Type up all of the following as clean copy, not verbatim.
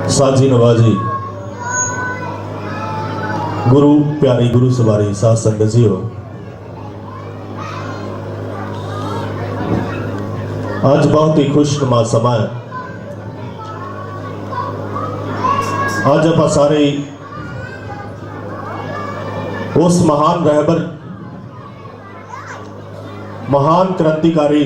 साजी नवाजी गुरु प्यारी गुरु सवारी साध संगत जी हो। आज बहुत ही खुशनुमा समा है। आज आप सारे उस महान रहबर महान क्रांतिकारी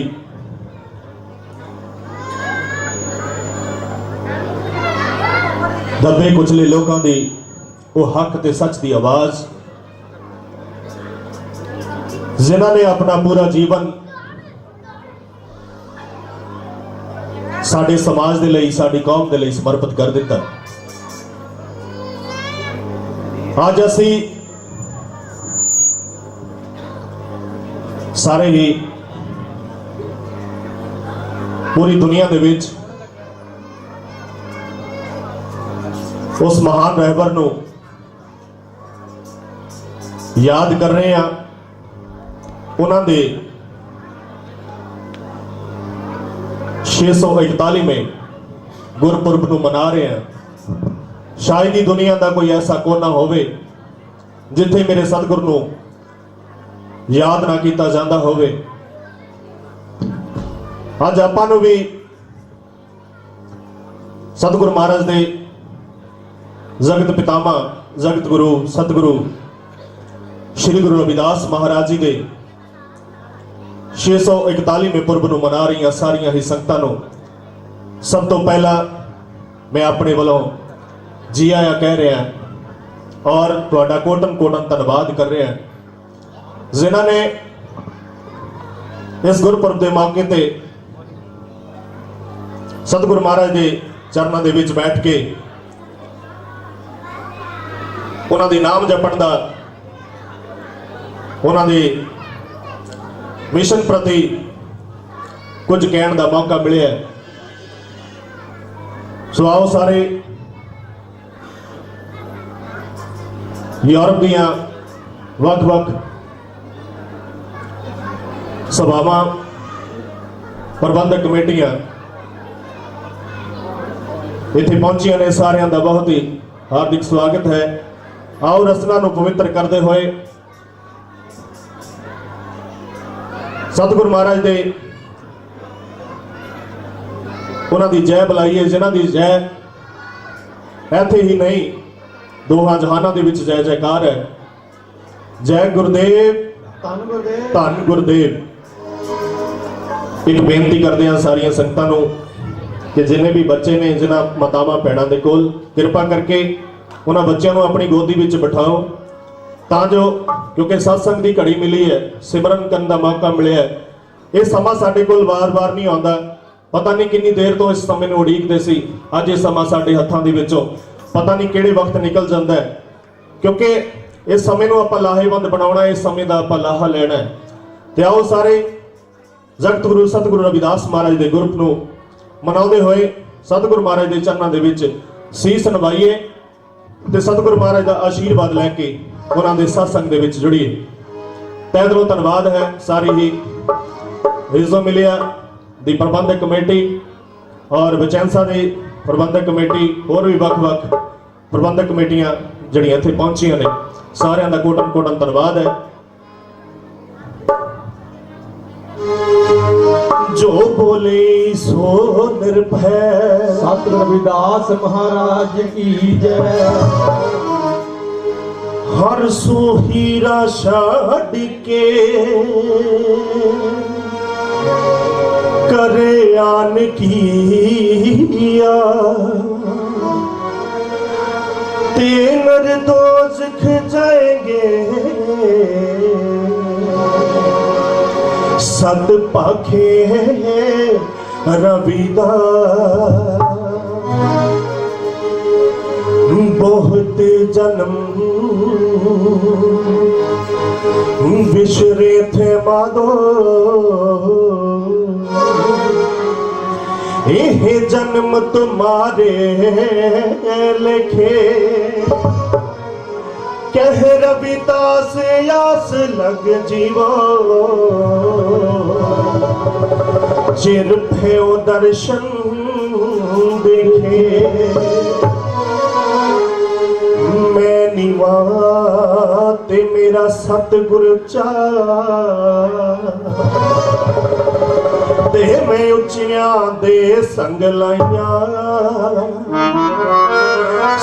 दबे कुचले लोगों की वो हक ते सच की आवाज जिन्होंने अपना पूरा जीवन साडे समाज के लिए साडी कौम के लिए समर्पित कर दिता। आज असी सारे ही पूरी दुनिया के विच उस महान रहबर नूं याद कर रहे हैं। उन्होंने 641वें गुरपुरब नूं मना रहे हैं। शायद ही दुनिया का कोई ऐसा कोना होवे जिथे मेरे सतगुरु नूं याद ना किया जाता होवे। अज आपां नूं भी सतगुरु महाराज दे जगत पितामा जगत गुरु सतगुरु श्री गुरु रविदास महाराज जी के 641वें पुरब नूं मना रही सारिया ही संगतां नूं सब तो पहला मैं अपने वालों जी आया कह रहा और तुहाडा कोटन कोटन धन्यवाद कर रहा जिन्होंने इस गुरपुरब के मौके ते सतगुरु महाराज के चरणों के विच बैठ के उन्होंने नाम जपण का उन्होंने मिशन प्रति कुछ कहने का मौका मिले। सो आओ सारे यूरोप दियां वख-वख सभावां प्रबंधक कमेटियां इत्थे पहुंचियां ने। सारियां दा बहुत ही हार्दिक स्वागत है। आओ रसना नूं पवित्र करते हुए सतगुरु महाराज दे उन्होंने जय बुलाइए जिन्हों की जय इत्थे ही नहीं दोहां जहानां दे विच जय जयकार है। जय गुरुदेव धन गुरुदेव। एक बेनती करते हैं सारिया संगतां नूं कि जिन्हें भी बच्चे ने जिन्हां मातावां भैणां दे कोल कृपा करके उन्होंने बच्चों को अपनी गोदी में बिठाओ तां जो क्योंकि सत्संग की घड़ी मिली है सिमरन करने का मौका मिले है। ये समा साडे कोल वार वार नहीं आता। पता नहीं कितनी देर तो इस समय उड़ीकते सी। अज ये समा साडे हत्थां दे विचों पता नहीं किहड़े वक्त निकल जाता है क्योंकि इस समय को आपां लाहेवंद बनाउणा इस समय का आपां लाहा लैणा है। ते आओ सारे जगत गुरु सतगुरु रविदास महाराज के गुरपुरब नूं मनाउंदे होए सतगुरु महाराज के चरणों के विच सीस नवाइए ते सतगुरु महाराज का आशीर्वाद लैके उन्होंने सत्संग दे विच जुड़िए। तहे दिलों धन्यवाद है सारी ही रिजो मिलिया दी प्रबंधक कमेटी और बचैंसा दी प्रबंधक कमेटी होर भी वख-वख प्रबंधक कमेटियां जिहड़ियां इत्थे पहुंचियां ने सारियां दा कोटन कोटन धन्यवाद है। जो बोले सो निर्भय सतगुरु रविदास महाराज की जय। हर सो हीरा छाड़ के करे आन किया ते निर्दोष जाएंगे सत पाखे रविदास। बहुत जन्म विसरे थे मादो यह जन्म तुम्हारे लिखे कह रविदास आस लग जीवो चिर फेओ दर्शन देखे। ਮੇਰਾ ਸਤਿਗੁਰ ਤੇ ਮੈਂ ਉੱਚਿਆਂ ਦੇ ਸੰਗ ਲਾਈਆਂ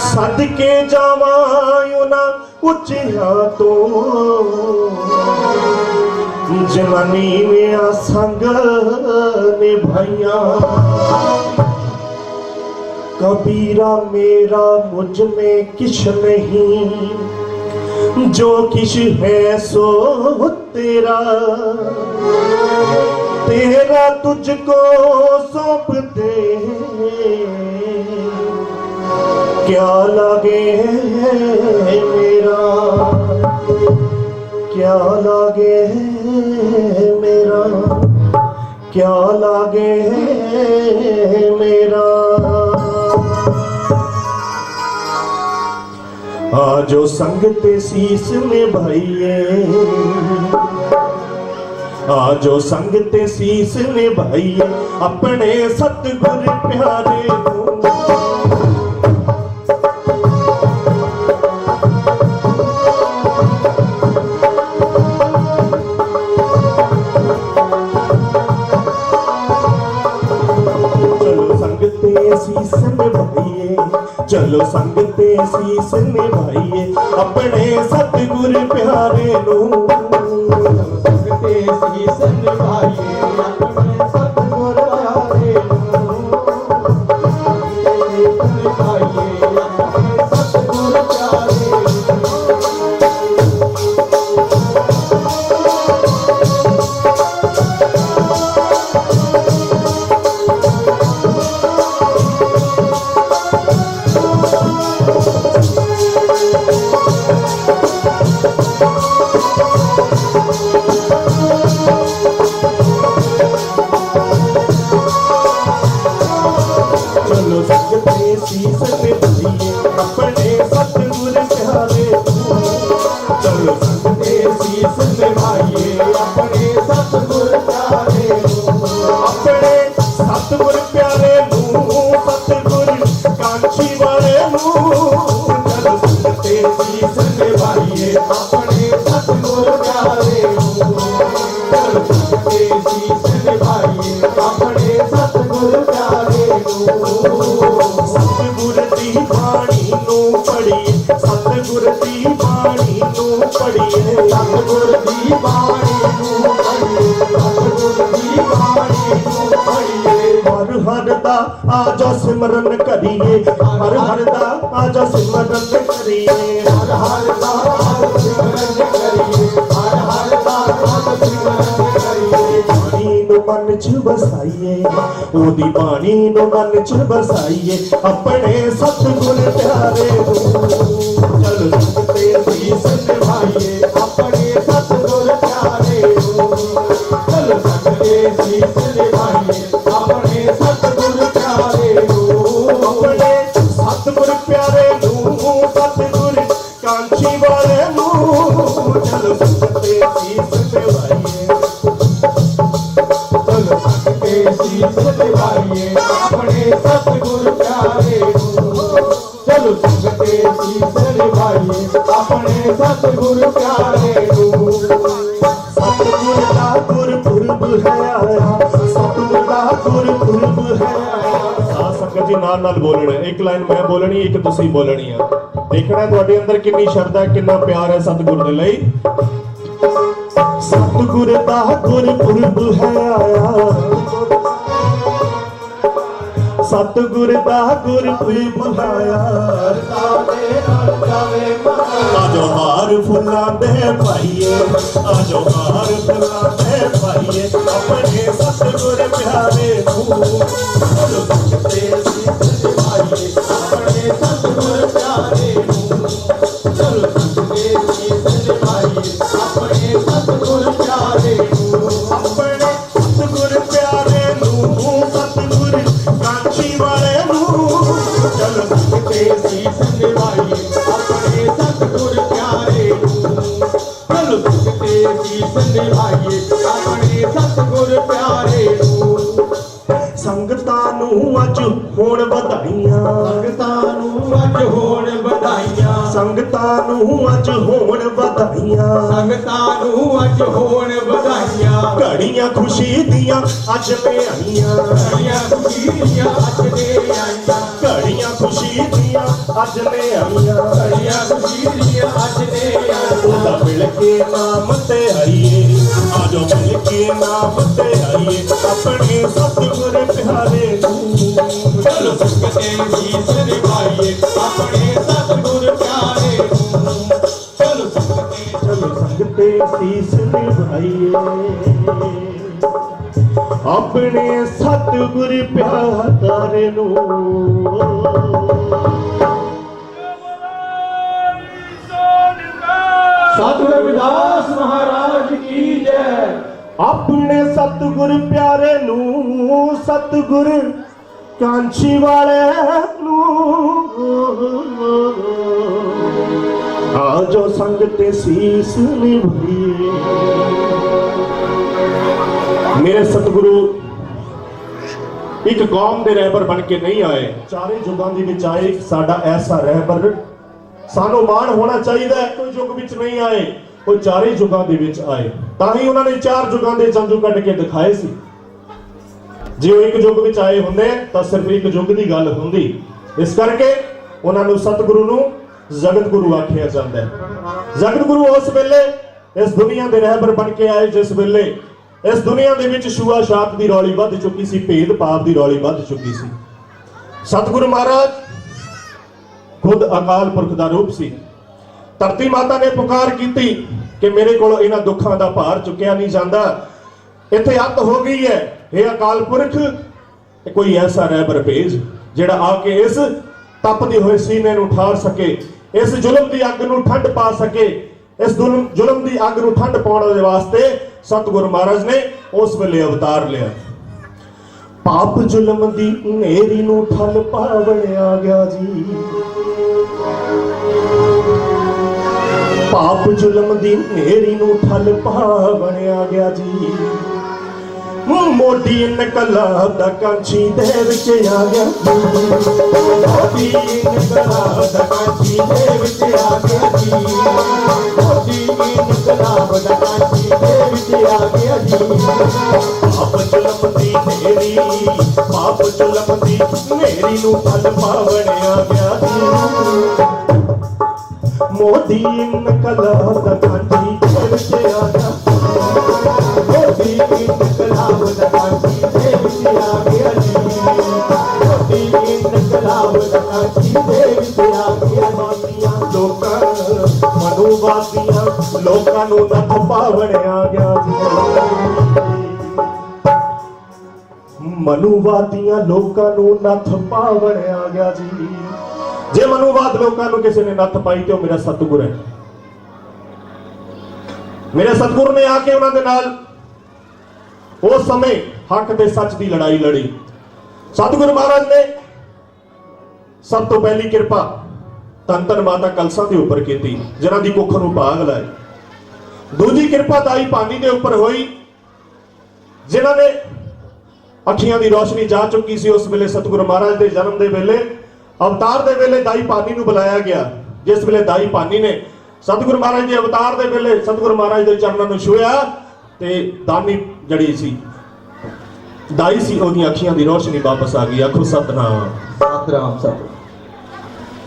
ਸਦਕੇ ਜਾਵਾਂ ਉਹਨਾਂ ਉੱਚਿਆਂ ਤੋਂ ਜਿਨ੍ਹਾਂ ਨੀਵਿਆਂ ਸੰਗ ਨਿਭਾਈਆਂ कबीरा मेरा मुझ में किछ नहीं जो किछ है सो तेरा तेरा तुझको सौंप दे क्या लगे मेरा क्या लगे मेरा क्या लगे मेरा आजो संगते शीस में भाइये आजो संगते शीस में भाइये अपने सतगुर प्यारे को शीस निभाइए चलो संगते शीस निभाइए अपने सतगुर प्यारे नू संगते शीस निभाइए अपने सतगुर प्यारे नू निभाइए अपने सतगुर प्यारे शीस निभाइए अपने सतगुर प्यारे चलो संगते शीस निभाइए अपने सतगुर प्यारे अपने सतगुर प्यारे सतगुर कांची वाले चलो संगते शीस निभाइए अपने सतगुर प्यारे चलो संगते शीस निभाइए अपने सतगुर प्यारे सतगुर दी बाणी नू पढ़िए सतगुर दी बाणी नू पढ़िए सतगुर दी बाणी नू पढ़िए सतगुर दी बाणी नू पढ़िए हर हर दा आजा सिमरन करिए हर हर दा आजा सिमरन करिए हर हर दा आजा सिमरन करिए हर हर दा आजा सिमरन करिए बाणी नू मन च बसाइए ओदी बाणी नू मन च बसाइए अपने सतगुर प्यारे चलो संगते शीस निभाइए अपने सतगुर प्यारे चलो संगते शीस निभाइए अपने सतगुर प्यारे अपने सतगुर प्यारे सतगुर कांची वाले चलो संगते शीस निभाइए चलो संगते शीस निभाइए अपने सतगुर प्यारे चलो संगते शीस निभाइए अपने सतगुर प्यारे सतगुर दा गुरपुरब है आया सतगुर दा गुरपुरब है आया संगत जी नाल बोलना एक लाइन मैं बोलनी एक तुसी बोलनी है देखना तुहाडे अंदर कितनी श्रद्धा कितना प्यार है सतगुर दे लई सतगुर दा गुरपुरब है आया सतगुर दा गुरपुरब आया आजो हार फुल्लां दे पाइए आजो हार फुल्लां दे पाइए अपने सतगुर प्यारे चलो संगते शीस निभाइए अपने सतगुर प्यारे चलो संगते शीस निभाइए अपने सतगुर प्यारे अपने सतगुर प्यारे सतगुर कांची वाले चलो संगते शीस निभाइए अपने सतगुर प्यारे चलो संगते शीस निभाइए अपने सतगुर प्यारे संगतां नूं अज होण ਵਧਾਈਆਂ संगतां नूं अज होण ਵਧਾਈਆਂ संगतां नूं अज होण ਵਧਾਈਆਂ ਵਧਾਈਆਂ ਸੰਗਤਾਂ ਨੂੰ ਅੱਜ ਹੋਣ ਵਧਾਈਆਂ ਘੜੀਆਂ ਖੁਸ਼ੀ ਦੀਆਂ ਅੱਜ ਤੇ ਆਈਆਂ ਘੜੀਆਂ ਖੁਸ਼ੀ ਦੀਆਂ ਅੱਜ ਦੇ ਆਈਆਂ ਘੜੀਆਂ ਖੁਸ਼ੀ ਦੀਆਂ ਅੱਜ ਤੇ ਆਈਆਂ ਘੜੀਆਂ ਖੁਸ਼ੀ ਦੀਆਂ ਅੱਜ ਦੇ ਉਹਦਾ ਆਈਆਂ ਮਿਲ ਕੇ ਨਾਮ ਤੇ ਆਈਏ ਆਜੋ ਮਿਲ ਕੇ ਨਾਮ ਤੇ ਆਈਏ ਆਪਣੇ ਸਤਿਗੁਰ ਪਿਆਰੇ ਨੂੰ ਚਲੋ ਸੰਗਤੇ ਸੀਸ ਨਿਭਾਈਏ ਆਪਣੇ ਸਤਿਗੁਰ ਪਿਆਰੇ ਨੂੰ ਚਲੋ ਸੰਗਤੇ ਸੀਸ ਨਿਭਾਈਏ ਆਪਣੇ ਸਤਿਗੁਰ ਪਿਆਰੇ ਨੂੰ ਸਤਿਗੁਰ ਰਵਿਦਾਸ ਮਹਾਰਾਜ ਕੀ ਜੈ ਆਪਣੇ ਸਤਿਗੁਰ ਪਿਆਰੇ ਨੂੰ ਸਤਿਗੁਰ ਕਾਂਚੀ ਵਾਲੇ ਨੂੰ ਆਜੋ ਸੰਗ ਤੇ ਸੀਸ ਨਿਭਾਈਏ ਮੇਰੇ ਸਤਿਗੁਰੂ ਇੱਕ ਕੌਮ ਦੇ ਰਹਿਬਰ ਬਣ ਕੇ ਨਹੀਂ ਆਏ ਚਾਰੇ ਯੁੱਗਾਂ ਦੇ ਵਿੱਚ ਆਏ ਸਾਡਾ ਐਸਾ ਰਹਿਬਰ ਸਾਨੂੰ ਮਾਣ ਹੋਣਾ ਚਾਹੀਦਾ ਹੈ ਕੋਈ ਯੁੱਗ ਵਿੱਚ ਨਹੀਂ ਆਏ ਉਹ ਚਾਰੇ ਯੁੱਗਾਂ ਦੇ ਵਿੱਚ ਆਏ ਤਾਂ ਹੀ ਉਹਨਾਂ ਨੇ ਚਾਰ ਯੁੱਗਾਂ ਦੇ ਜੰਜੂ ਕੱਢ ਕੇ ਦਿਖਾਏ ਸੀ ਜੇ ਉਹ ਇੱਕ ਯੁੱਗ ਵਿੱਚ ਆਏ ਹੁੰਦੇ ਤਾਂ ਸਿਰਫ ਇੱਕ ਯੁੱਗ ਦੀ ਗੱਲ ਹੁੰਦੀ ਇਸ ਕਰਕੇ ਉਹਨਾਂ ਨੂੰ ਸਤਿਗੁਰੂ ਨੂੰ ਜਗਤ ਗੁਰੂ ਆਖਿਆ ਜਾਂਦਾ ਹੈ ਜਗਤ ਗੁਰੂ ਉਸ ਵੇਲੇ ਇਸ ਦੁਨੀਆ ਦੇ ਰਹਿਬਰ ਬਣ ਕੇ ਆਏ ਜਿਸ ਵੇਲੇ ਇਸ ਦੁਨੀਆ ਦੇ ਵਿੱਚ ਛੂਆ ਛਾਤ ਦੀ ਰੌਲੀ ਵੱਧ ਚੁੱਕੀ ਸੀ ਭੇਦ ਭਾਵ ਦੀ ਰੌਲੀ ਵੱਧ ਚੁੱਕੀ ਸੀ ਸਤਿਗੁਰੂ ਮਹਾਰਾਜ ਖੁਦ ਅਕਾਲ ਪੁਰਖ ਦਾ ਰੂਪ ਸੀ ਧਰਤੀ ਮਾਤਾ ਨੇ ਪੁਕਾਰ ਕੀਤੀ ਕਿ ਮੇਰੇ ਕੋਲ ਇਹਨਾਂ ਦੁੱਖਾਂ ਦਾ ਭਾਰ ਚੁੱਕਿਆ ਨਹੀਂ ਜਾਂਦਾ ਇੱਥੇ ਅੱਤ ਹੋ ਗਈ ਹੈ ਇਹ ਅਕਾਲ ਪੁਰਖ ਕੋਈ ਐਸਾ ਰਹਿਬਰ ਭੇਜ ਜਿਹੜਾ ਆ ਕੇ ਇਸ ਤਪਦੇ ਹੋਏ ਸੀਨੇ ਨੂੰ ਠਾਰ ਸਕੇ ਇਸ ਜ਼ੁਲਮ ਦੀ ਅੱਗ ਨੂੰ ਠੰਡ ਪਾ ਸਕੇ ਇਸ ਜ਼ੁਲਮ ਦੀ ਅੱਗ ਨੂੰ ਠੰਡ ਪਾਉਣ ਦੇ ਵਾਸਤੇ ਸਤਿਗੁਰੂ ਮਹਾਰਾਜ ਨੇ ਉਸ ਵੇਲੇ ਅਵਤਾਰ ਲਿਆ ਪਾਪ ਜ਼ੁਲਮ ਦੀ ਹਨੇਰੀ ਨੂੰ ਠੱਲ ਪਾਵਣ ਆ ਗਿਆ ਜੀ ਪਾਪ ਜ਼ੁਲਮ ਦੀ ਹਨੇਰੀ ਨੂੰ ਠੱਲ ਪਾਵਣ ਆ ਗਿਆ ਜੀ ਮੋਢੀ ਨਕਲਾ ਦਾ ਕਾਂਚੀ ਦੇ ਵਿੱਚ ਆ ਗਿਆ ਮੋਢੀ ਨਕਲਾ ਦਾ ਕਾਂਚੀ ਦੇ ਵਿੱਚ ਆ ਗਿਆ ਜੀ ਮੋਢੀ ਨਕਲਾ ਦਾ ਕਾਂਚੀ ਦੇ ਵਿੱਚ ਆ ਗਿਆ ਜੀ ਪਾਪ ਜ਼ੁਲਮ ਦੀ ਹਨੇਰੀ ਨੂੰ ਠੱਲ ਪਾਵਣ ਆ ਗਿਆ ਜੀ ਮੋਢੀ ਨਕਲਾ ਦਾ ਕਾਂਚੀ ਦੇ ਵਿੱਚ ਆ ਗਿਆ ਮੋਢੀ ਇਨਕਲਾਬ ਦਾ ਕਾਂਚੀ ਦੇ ਵਿੱਚ ਆ ਗਿਆ ਜੀ ਮੋਢੀ ਇਨਕਲਾਬ ਦਾ ਕਾਂਚੀ ਦੇ ਵਿੱਚ ਆ ਗਿਆ ਬਾਤੀਆਂ ਲੋਕਾਂ ਨੂੰ ਨੱਥ ਪਾਵਣ ਆ ਗਿਆ ਜੀ ਮਨੂਵਾਦੀਆਂ ਲੋਕਾਂ ਨੂੰ ਨੱਥ ਪਾਵਣ ਆ ਗਿਆ ਜੀ ਜੇ ਮਨੂਵਾਦ ਲੋਕਾਂ ਨੂੰ ਕਿਸੇ ਨੇ ਨੱਥ ਪਾਈ ਤੇ ਉਹ ਮੇਰਾ ਸਤਿਗੁਰ ਹੈ ਮੇਰੇ ਸਤਿਗੁਰ ਨੇ ਆ ਕੇ ਉਹਨਾਂ ਦੇ ਨਾਲ ਉਸ ਸਮੇਂ ਹੱਕ ਤੇ ਸੱਚ ਦੀ ਲੜਾਈ ਲੜੀ ਸਤਿਗੁਰੂ ਮਹਾਰਾਜ ਨੇ ਸਭ ਤੋਂ ਪਹਿਲੀ ਕਿਰਪਾ ਧੰਨ ਧੰਨ ਮਾਤਾ ਕਲਸਾ ਦੇ ਉੱਪਰ ਕੀਤੀ ਜਿਨ੍ਹਾਂ ਦੀ ਕੁੱਖ ਨੂੰ ਭਾਗ ਲਾਏ ਦੂਜੀ ਕਿਰਪਾ ਦਾਈ ਭਾਨੀ ਦੇ ਉੱਪਰ ਹੋਈ ਜਿਨ੍ਹਾਂ ਨੇ ਅੱਖੀਆਂ ਦੀ ਰੋਸ਼ਨੀ ਜਾ ਚੁੱਕੀ ਸੀ ਉਸ ਵੇਲੇ ਸਤਿਗੁਰੂ ਮਹਾਰਾਜ ਦੇ ਜਨਮ ਦੇ ਵੇਲੇ ਅਵਤਾਰ ਦੇ ਵੇਲੇ ਦਾਈ ਭਾਨੀ ਨੂੰ ਬੁਲਾਇਆ ਗਿਆ ਜਿਸ ਵੇਲੇ ਦਾਈ ਭਾਨੀ ਨੇ ਸਤਿਗੁਰੂ ਮਹਾਰਾਜ ਦੇ ਅਵਤਾਰ ਦੇ ਵੇਲੇ ਸਤਿਗੁਰੂ ਮਹਾਰਾਜ ਦੇ ਚਰਨਾਂ ਨੂੰ ਛੂਹਿਆ ਤੇ ਦਾਨੀ ਜੜੀ ਸੀ ਦਾਈ ਸੀ ਉਹਦੀਆਂ ਅੱਖੀਆਂ ਦੀ ਰੋਸ਼ਨੀ ਵਾਪਸ ਆ ਗਈ ਆਖੋ ਸਤਨਾਮ ਸਤਨਾਮ ਸਤਿ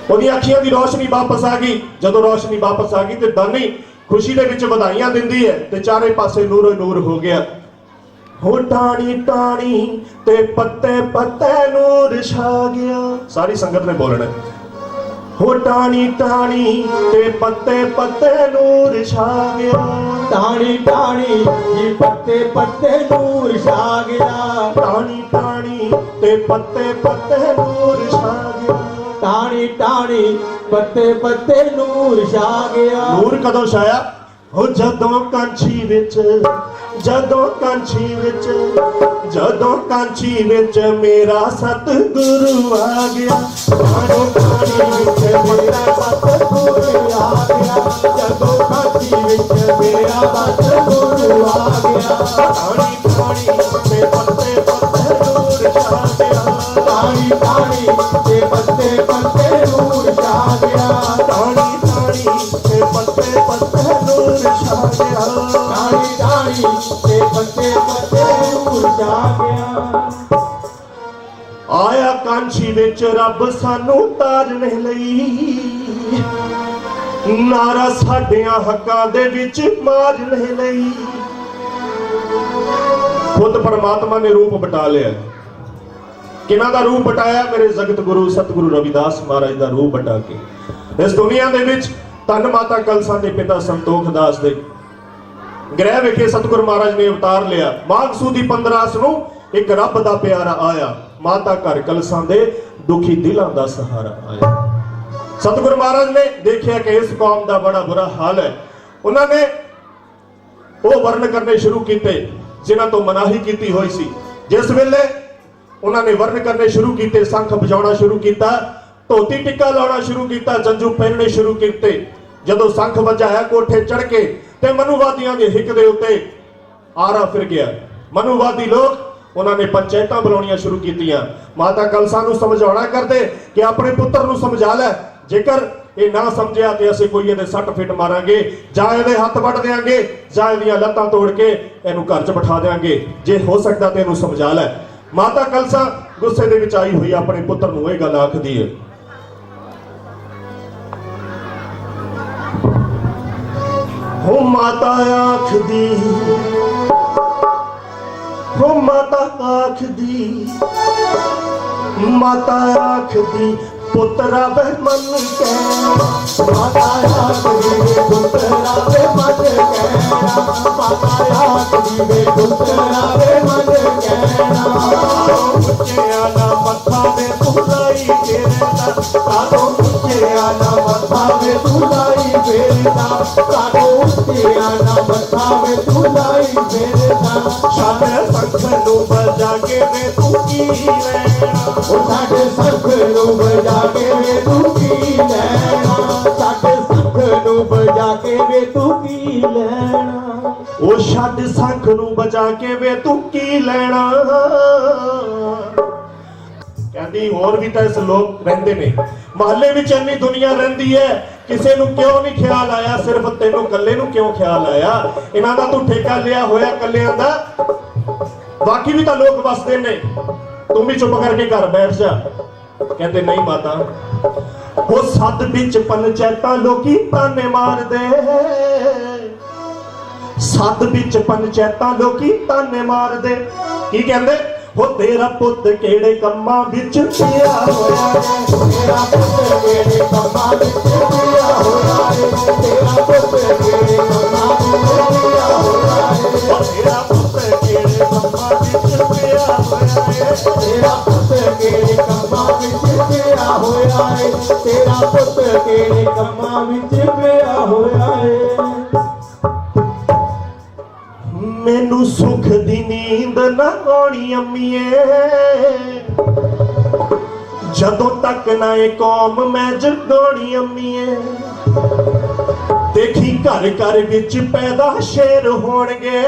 ਉਹਦੀਆਂ ਅੱਖੀਆਂ ਦੀ ਰੋਸ਼ਨੀ ਵਾਪਸ ਆ ਗਈ ਜਦੋਂ ਰੋਸ਼ਨੀ ਵਾਪਸ ਆ ਗਈ ਤੇ ਦਾਨੀ ਖੁਸ਼ੀ ਦੇ ਵਿੱਚ ਵਧਾਈਆਂ ਦਿੰਦੀ ਹੈ ਤੇ ਚਾਰੇ ਪਾਸੇ ਨੂਰੋ ਨੂਰ ਹੋ ਗਿਆ ਹੋ ਟਾਣੀ ਟਾਣੀ ਤੇ ਪੱਤੇ ਪੱਤੇ ਨੂਰ ਛਾ ਗਿਆ ਸਾਰੀ ਸੰਗਤ ਨੇ ਬੋਲਣਾ ਹੋ ਟਾਣੀ ਟਾਣੀ ਤੇ ਪੱਤੇ ਪੱਤੇ ਨੂਰ ਛਾ ਗਿਆ ਟਾਣੀ ਟਾਣੀ ਜੀ ਪੱਤੇ ਪੱਤੇ ਨੂਰ ਛਾ ਗਿਆ ਟਾਣੀ ਟਾਣੀ ਤੇ ਪੱਤੇ ਪੱਤੇ ਨੂਰ ਛਾ ਗਿਆ ਟਾਣੀ ਟਾਣੀ ਪੱਤੇ ਪੱਤੇ ਨੂਰ ਛਾ ਗਿਆ ਨੂਰ ਕਦੋਂ ਛਾਇਆ ਹੋ ਜਦੋਂ ਕਾਂਚੀ ਵਿੱਚ ਮੇਰਾ ਸਤਿਗੁਰੂ ਆ ਗਿਆ ਜਦੋਂ ਕਾਂਚੀ ਵਿੱਚ ਮੇਰਾ ਸਤਿਗੁਰੂ ਆ ਗਿਆ ਜਦੋਂ ਕਾਂਚੀ ਵਿੱਚ ਮੇਰਾ ਸਤਿਗੁਰੂ ਆ ਗਿਆ ਟਾਣੀ ਟਾਣੀ ਤੇ ਪੱਤੇ ਪੱਤੇ ਨੂਰ ਛਾ ਗਿਆ ਟਾਣੀ ਟਾਣੀ ਤੇ ਪੱਤੇ ਪੱਤੇ ਨੂਰ ਛਾ ਗਿਆ ਟਾਣੀ ਟਾਣੀ ਤੇ ਪੱਤੇ ਪੱਤੇ ਨੂਰ गया। टाणी टाणी ते पत्ते पत्ते नूर छा गया। आया कांछी विच रब सानू तारने लई, नारा साडियां हक्कां दे विच मारने लई। खुद परमात्मा ने रूप बटा लिया। किना दा रूप बटाया? मेरे जगत गुरु सतगुरु रविदास महाराज दा रूप बटा के इस दुनिया दे विच धन माता कलसा दे पिता संतोख दास दे गृह विखे सतगुरु महाराज ने अवतार लिया। माघ सूदी 15 ਨੂੰ एक रब दा प्यारा आया, माता घर कलसा दे दुखी दिलों दा सहारा आया। सतगुरु महाराज ने देखा कि इस कौम दा बड़ा बुरा हाल है। उन्होंने वो वर्ण करने शुरू किए जिन्हां तो मनाही की हुई सी। जिस वेले उन्होंने वर्ण करने शुरू किए, संख बजाना शुरू किया, धोती टिक्का लाना शुरू किया, जंजू पहनने शुरू किए। जदों संख बजाया कोठे चढ़ के ते मनुवादियों के हिक दे उत्ते आरा फिर गया। मनुवादी लोग उन्होंने पंचायत बुलाउणियां शुरू कीतियां। माता कलसा नूं समझाउणा करदे कि अपने पुत्र नूं समझा लै, जेकर ये ना समझिया तो असीं कोई इहदे सट फिट मारांगे, जां इहदे हत्थ वड्ड देंगे, जां इहदियां लत्तां तोड़ के इहनूं घर च बिठा देंगे, जे हो सकदा ते इहनूं समझा लै। माता कलसा गुस्से दे विच आई हुई अपने पुत्र नूं इह गल आखदी है। हो माता आखदी, हो माता आखदी, माता आखदी पुत्रा वे मन के, माता आखदी पुत्रा वे मन कहना, माता आखदी वे पुत्रा वे मन कहना। उच्चिया ना मत्था वे तुलाई फेरदा, साधो उच्चिया ना मत्था वे तुलाई फेरदा, साधो उच्चिया ना मत्था वे तुलाई फेरदा। साडे संख नूं बजा के वे तू की लैना, ओ साडे संख नूं बजा के वे तू की लैना, साडे संख नूं बजा के वे तू की लैना। ओ छड्ड संख नूं बजा के वे तू की लैना। कहती होर भी तो इस लोग रहिंदे ने, महल्ले विच इन्नी दुनिया रहिंदी है, किसे नूं क्यों नहीं ख्याल आया, सिर्फ तैनूं कल्ले नूं क्यों ख्याल आया? इन्हां दा तू ठेका लिया होया कल्लियां दा, बाकी भी तो लोग वसदे ने, तुम भी चुप करके घर बैठ जा। कहते नहीं माता, वो सद विच पंचायतां लोकी ताने मार दे, सद विच पंचायतां लोकी ताने मार दे। की कहंदे? हो तेरा पुत केड़े कम्मां विच पिया होया है, तेरा पुत केड़े कम्मां विच पिया होया है, तेरा पुत केड़े कम्मां विच पिया होया है, तेरा पुत केड़े कम्मां विच पिया होया है, तेरा पुत केड़े कम्मां विच पिया होया है, तेरा पुत केड़े कम्मां विच पिया होया है। मैनू सुख दी नींद ना आनी अम्मीए, जदों तक ना ये कौम मैं जगानी अम्मीए। देखी घर घर विच पैदा शेर होणगे,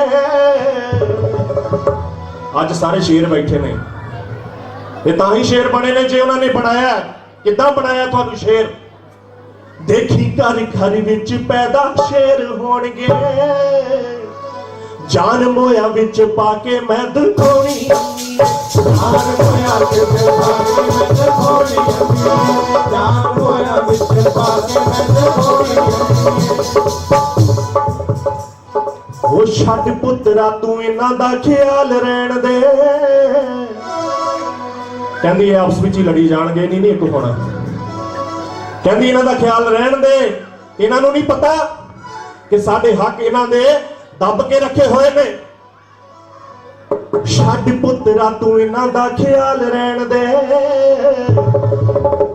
अज सारे शेर बैठे ने, ये तां ही शेर बने ने जे उन्होंने बनाया। किदां बनाया तुहानू शेर? देखी घर घर विच पैदा शेर होणगे, जान मोया विच पाके मैं दिखाउणी, जान मोया विच पाके मैं दिखाउणी, जान मोया विच पाके मैं दिखाउणी। ओ छड्ड पुत्रा तू इन्हां दा ख्याल रहण दे। कहंदी आपस विच ही लड़ी जाणगे, नहीं एक होना। कहंदी इन्हां दा ख्याल रहण दे, इन्हां नूं नहीं पता कि साडे हक इन्हां दे दब के रखे हुए ने। छड्ड पुत्रा तू इन्हां दा ख्याल रहण दे,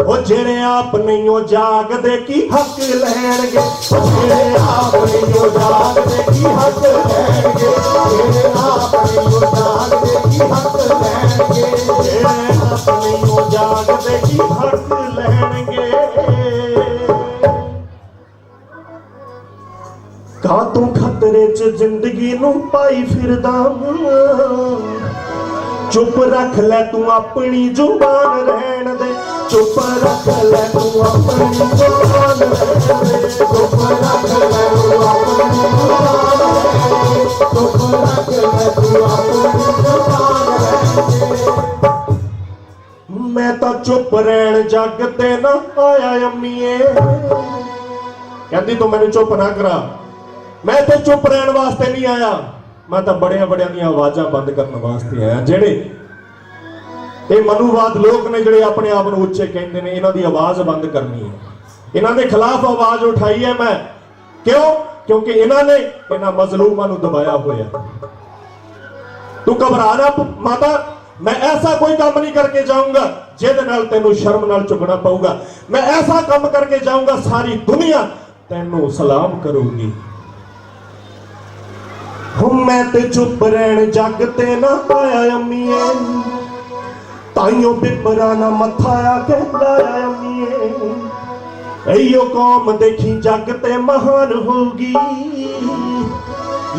ओ जेड़े आप नहीं ओ जागदे की हक लैणगे, जेड़े आप नहीं ओ जागदे की हक लैणगे, जेड़े आप नहीं ओ जागदे की हक लैणगे, जेड़े आप नहीं ओ जागदे की हक लैणगे। का तू खतरे च जिंदगी नूं पाई फिरदा, चुप रख ले तू अपनी जुबान रहण दे, चुप रख ले तू अपनी जुबान रहण दे, चुप रख ले तू अपनी जुबान ਤੂੰ ਆਪਣੀ ਜ਼ਬਾਨ ਰਹਿੰਦੇ। मैं तो चुप रहन जग ते ना आया अम्मीए, कहती तू मैनू चुप ना करा, मैं तो चुप रहन वास्ते नहीं आया, मैं तो बड़िया बड़िया दी आवाज़ां बंद करने वास्ते आया। जेड़े ये मनुवाद लोग ने जेड़े अपने आप को उच्चे कहते हैं, इन्हां दी आवाज़ बंद करनी है, इन्हां दे खिलाफ आवाज़ उठाई है मैं। क्यों? क्योंकि इन्हां ने इन्हां मजलूमां नूं दबाया होया। तू घबरा ना माता, मैं ऐसा कोई काम नहीं करके जाऊंगा जिहदे नाल तैनूं शर्म नाल चुकना पऊगा, मैं ऐसा काम करके जाऊंगा सारी दुनिया तैनूं सलाम करूंगी। मैं ते चुप रहन जग ते ना आया अम्मीए, ताइयों पिपरा ना मत्था आके लाया अम्मीए। इयो कौम देखी जग ते महान होगी,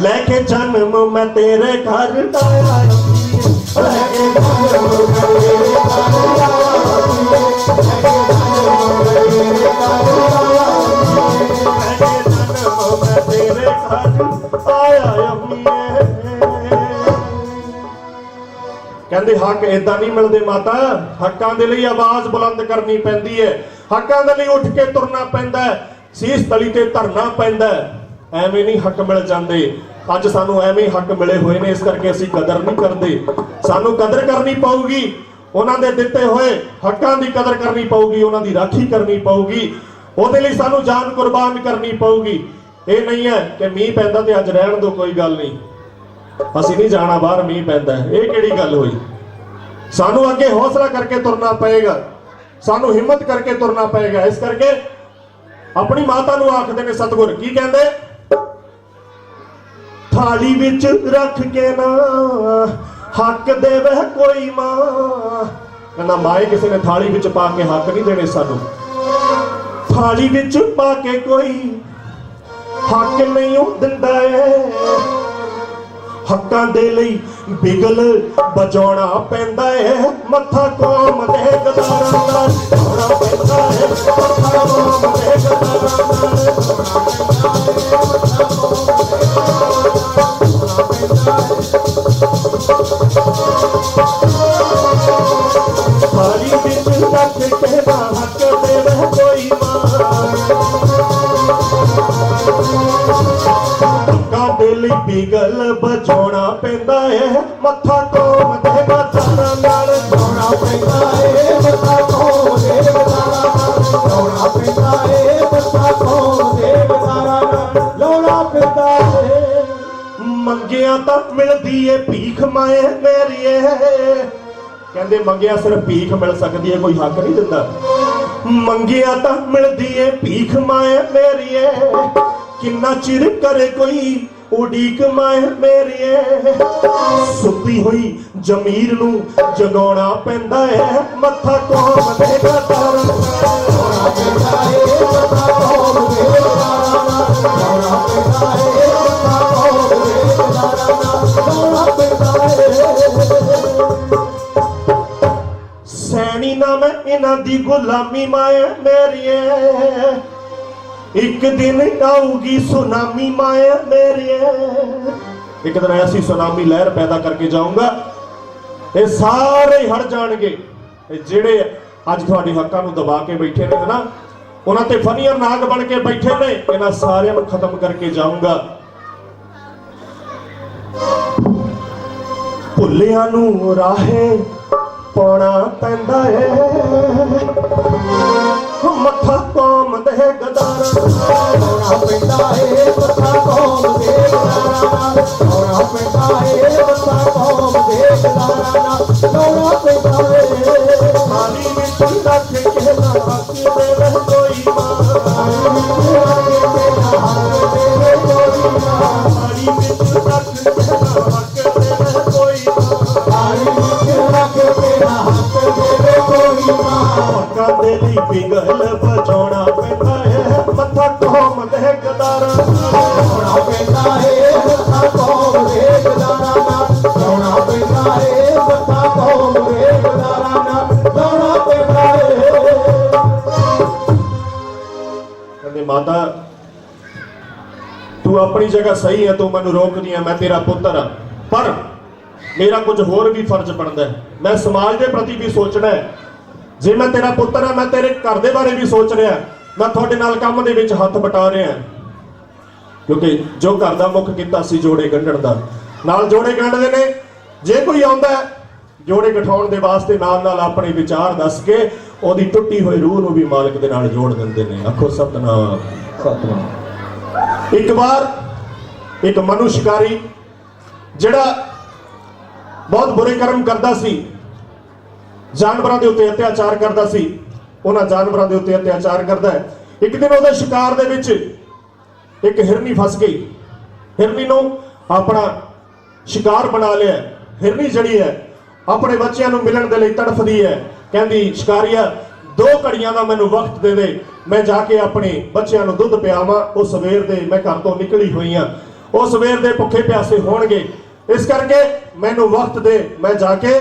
लेके जन्म मैं तेरे घर आया अम्मीए, लेके जन्म मैं तेरे घर आया अम्मीए, लेके जन्म मैं तेरे घर आया अम्मीए। कहते हक इदा नहीं मिलते माता, हकों के लिए आवाज बुलंद करनी पैंदी है, हकों के लिए उठ के तुरना पैंदा है, सीस तली ते धरना पैंदा है। एवें नहीं हक मिल जाते। अज सानू एवें हक मिले हुए ने, इस करके असीं कदर नहीं करते। सानू कदर करनी पऊगी, उन्होंने दिते हुए हकों की कदर करनी पऊगी, उन्हों की राखी करनी पऊगी, ਉਹਦੇ ਲਈ ਸਾਨੂੰ जान कुर्बान करनी पऊगी। ये नहीं है कि मीह पैंदा ते अज रहन दो, कोई गल नहीं, ਅਸੀਂ नहीं जाना बाहर, मीह पैंदा है, ये किहड़ी गल होई। सानू अगे हौसला करके तुरना पएगा, सानू हिम्मत करके तुरना पएगा। इस करके अपनी माता नूं आखदे ने सतगुर की कहंदे, थाली विच रख के ना हक देवे कोई मां। कहंदा माए किसी ने थाली विच पा के हक नहीं देने सानू, थाली विच पा के कोई हक नहीं दिंदा है। हक्कां दे लई बिगल बजाउणा पैंदा है, मत्था कौम दे गदारां नाल ढाउणा पैंदा है, मत्था कौम दे गदारां नाल ढाउणा पैंदा है। थाली विच रख के ना हक देवे कोई दिल बिगल बजाउणा पैंदा है, मत्था कौम दे गदारां नाल ढाउणा पैंदा है, मत्था कौम दे गदारां नाल ढाउणा पैंदा है, मत्था कौम दे गदारां नाल लाउणा पैंदा है। मंगिया तां मिलदी है भीख माए मेरीए, कहंदे मंगिया सिर्फ भीख मिल सकदी है, कोई हक नहीं दिंदा। मंगिया तां मिलदी है भीख माए मेरीए, किन्ना चिर करे कोई उड़ीक माए मेरीए। सुती हुई जमीर नूं जगाउणा पैंदा है, मत्था कौम दे गदारां नाल ढाउणा पैंदा है, मत्था कौम दे गदारां नाल ढाउणा पैंदा है, मत्था कौम दे गदारां नाल ढाउणा पैंदा है। सैनी ना मैं इन्हां दी गुलामी माए मेरीए, एक दिन आऊगी सुनामी माया मेरे। एक दिन ऐसी सुनामी लहर पैदा करके जाऊंगा, ये सारे हट जाएंगे जेड़े अज तुहाडी हक्कां नूं दबा के बैठे ने ना, उन्हां ते फनीर नाग बन के बैठे ने, इन्हां सारियां नूं खत्म करके जाऊंगा। भुल्लियां नूं राहे पाउणा पैंदा है, मत्था कौम दे गदारां नाल ढाउणा पैंदा है, मत्था कौम दे गदारां नाल ढाउणा पैंदा है, मत्था कौम दे गदारां नाल ढाउणा पैंदा है। थाली विच रख के ना हक देवे कोई मां, थाली विच रख के ना हक देवे कोई मां, थाली विच रख के ना हक देवे कोई मां, थाली विच रख के ना हक देवे कोई मां। हक्कां दे लई बिगल बजाउणा पैंदा है, मत्था कौम दे गदारां नाल ढाउणा पैंदा है, मत्था कौम दे गदारां नाल ढाउणा पैंदा है, मत्था कौम दे गदारां नाल ढाउणा पैंदा है। कहंदे माता तू अपनी जगह सही है, तू मैनूं रोकदी है, मैं तेरा पुत्तर हां, पर मेरा कुछ होर भी फर्ज बनता है, मैं समाज के प्रति भी सोचना है। जे मैं तेरा पुत्र है, मैं तेरे घर के बारे भी सोच रहा, मैं थोड़े नाल काम दे विच हथ बटा रहा, क्योंकि जो घर का मुख किता सी जोड़े गंढण दा, नाल जोड़े गंढदे ने। जे कोई आउंदा है जोड़े गठाउण दे वास्ते नाल नाल अपने विचार दस के ओदी टुੱਟੀ होई रूह नूं भी मालिक दे नाल जोड़ दिंदे ने। आखो सतनाम सतनाम। एक बार एक मनु शिकारी जिहड़ा बहुत बुरे कर्म करता सी, जानवरों के उत्ते अत्याचार करता सी, उन्हां जानवरों के उत्ते अत्याचार करता है। एक दिन उहदे शिकार दे विच एक हिरनी फस गई, हिरनी नूं अपना शिकार बना लिया। हिरनी जड़ी है अपने बच्चों को मिलन के लिए तड़फदी है, कहती शिकारिया 2 घड़ियां का मैनू वक्त दे दे, मैं जाके अपने बच्चों को दुध पियावां। वो सवेर दे मैं घर तो निकली हुई हाँ, वो सवेर दे भुखे प्यासे होणगे, इस करके मैनू वक्त दे, मैं जाके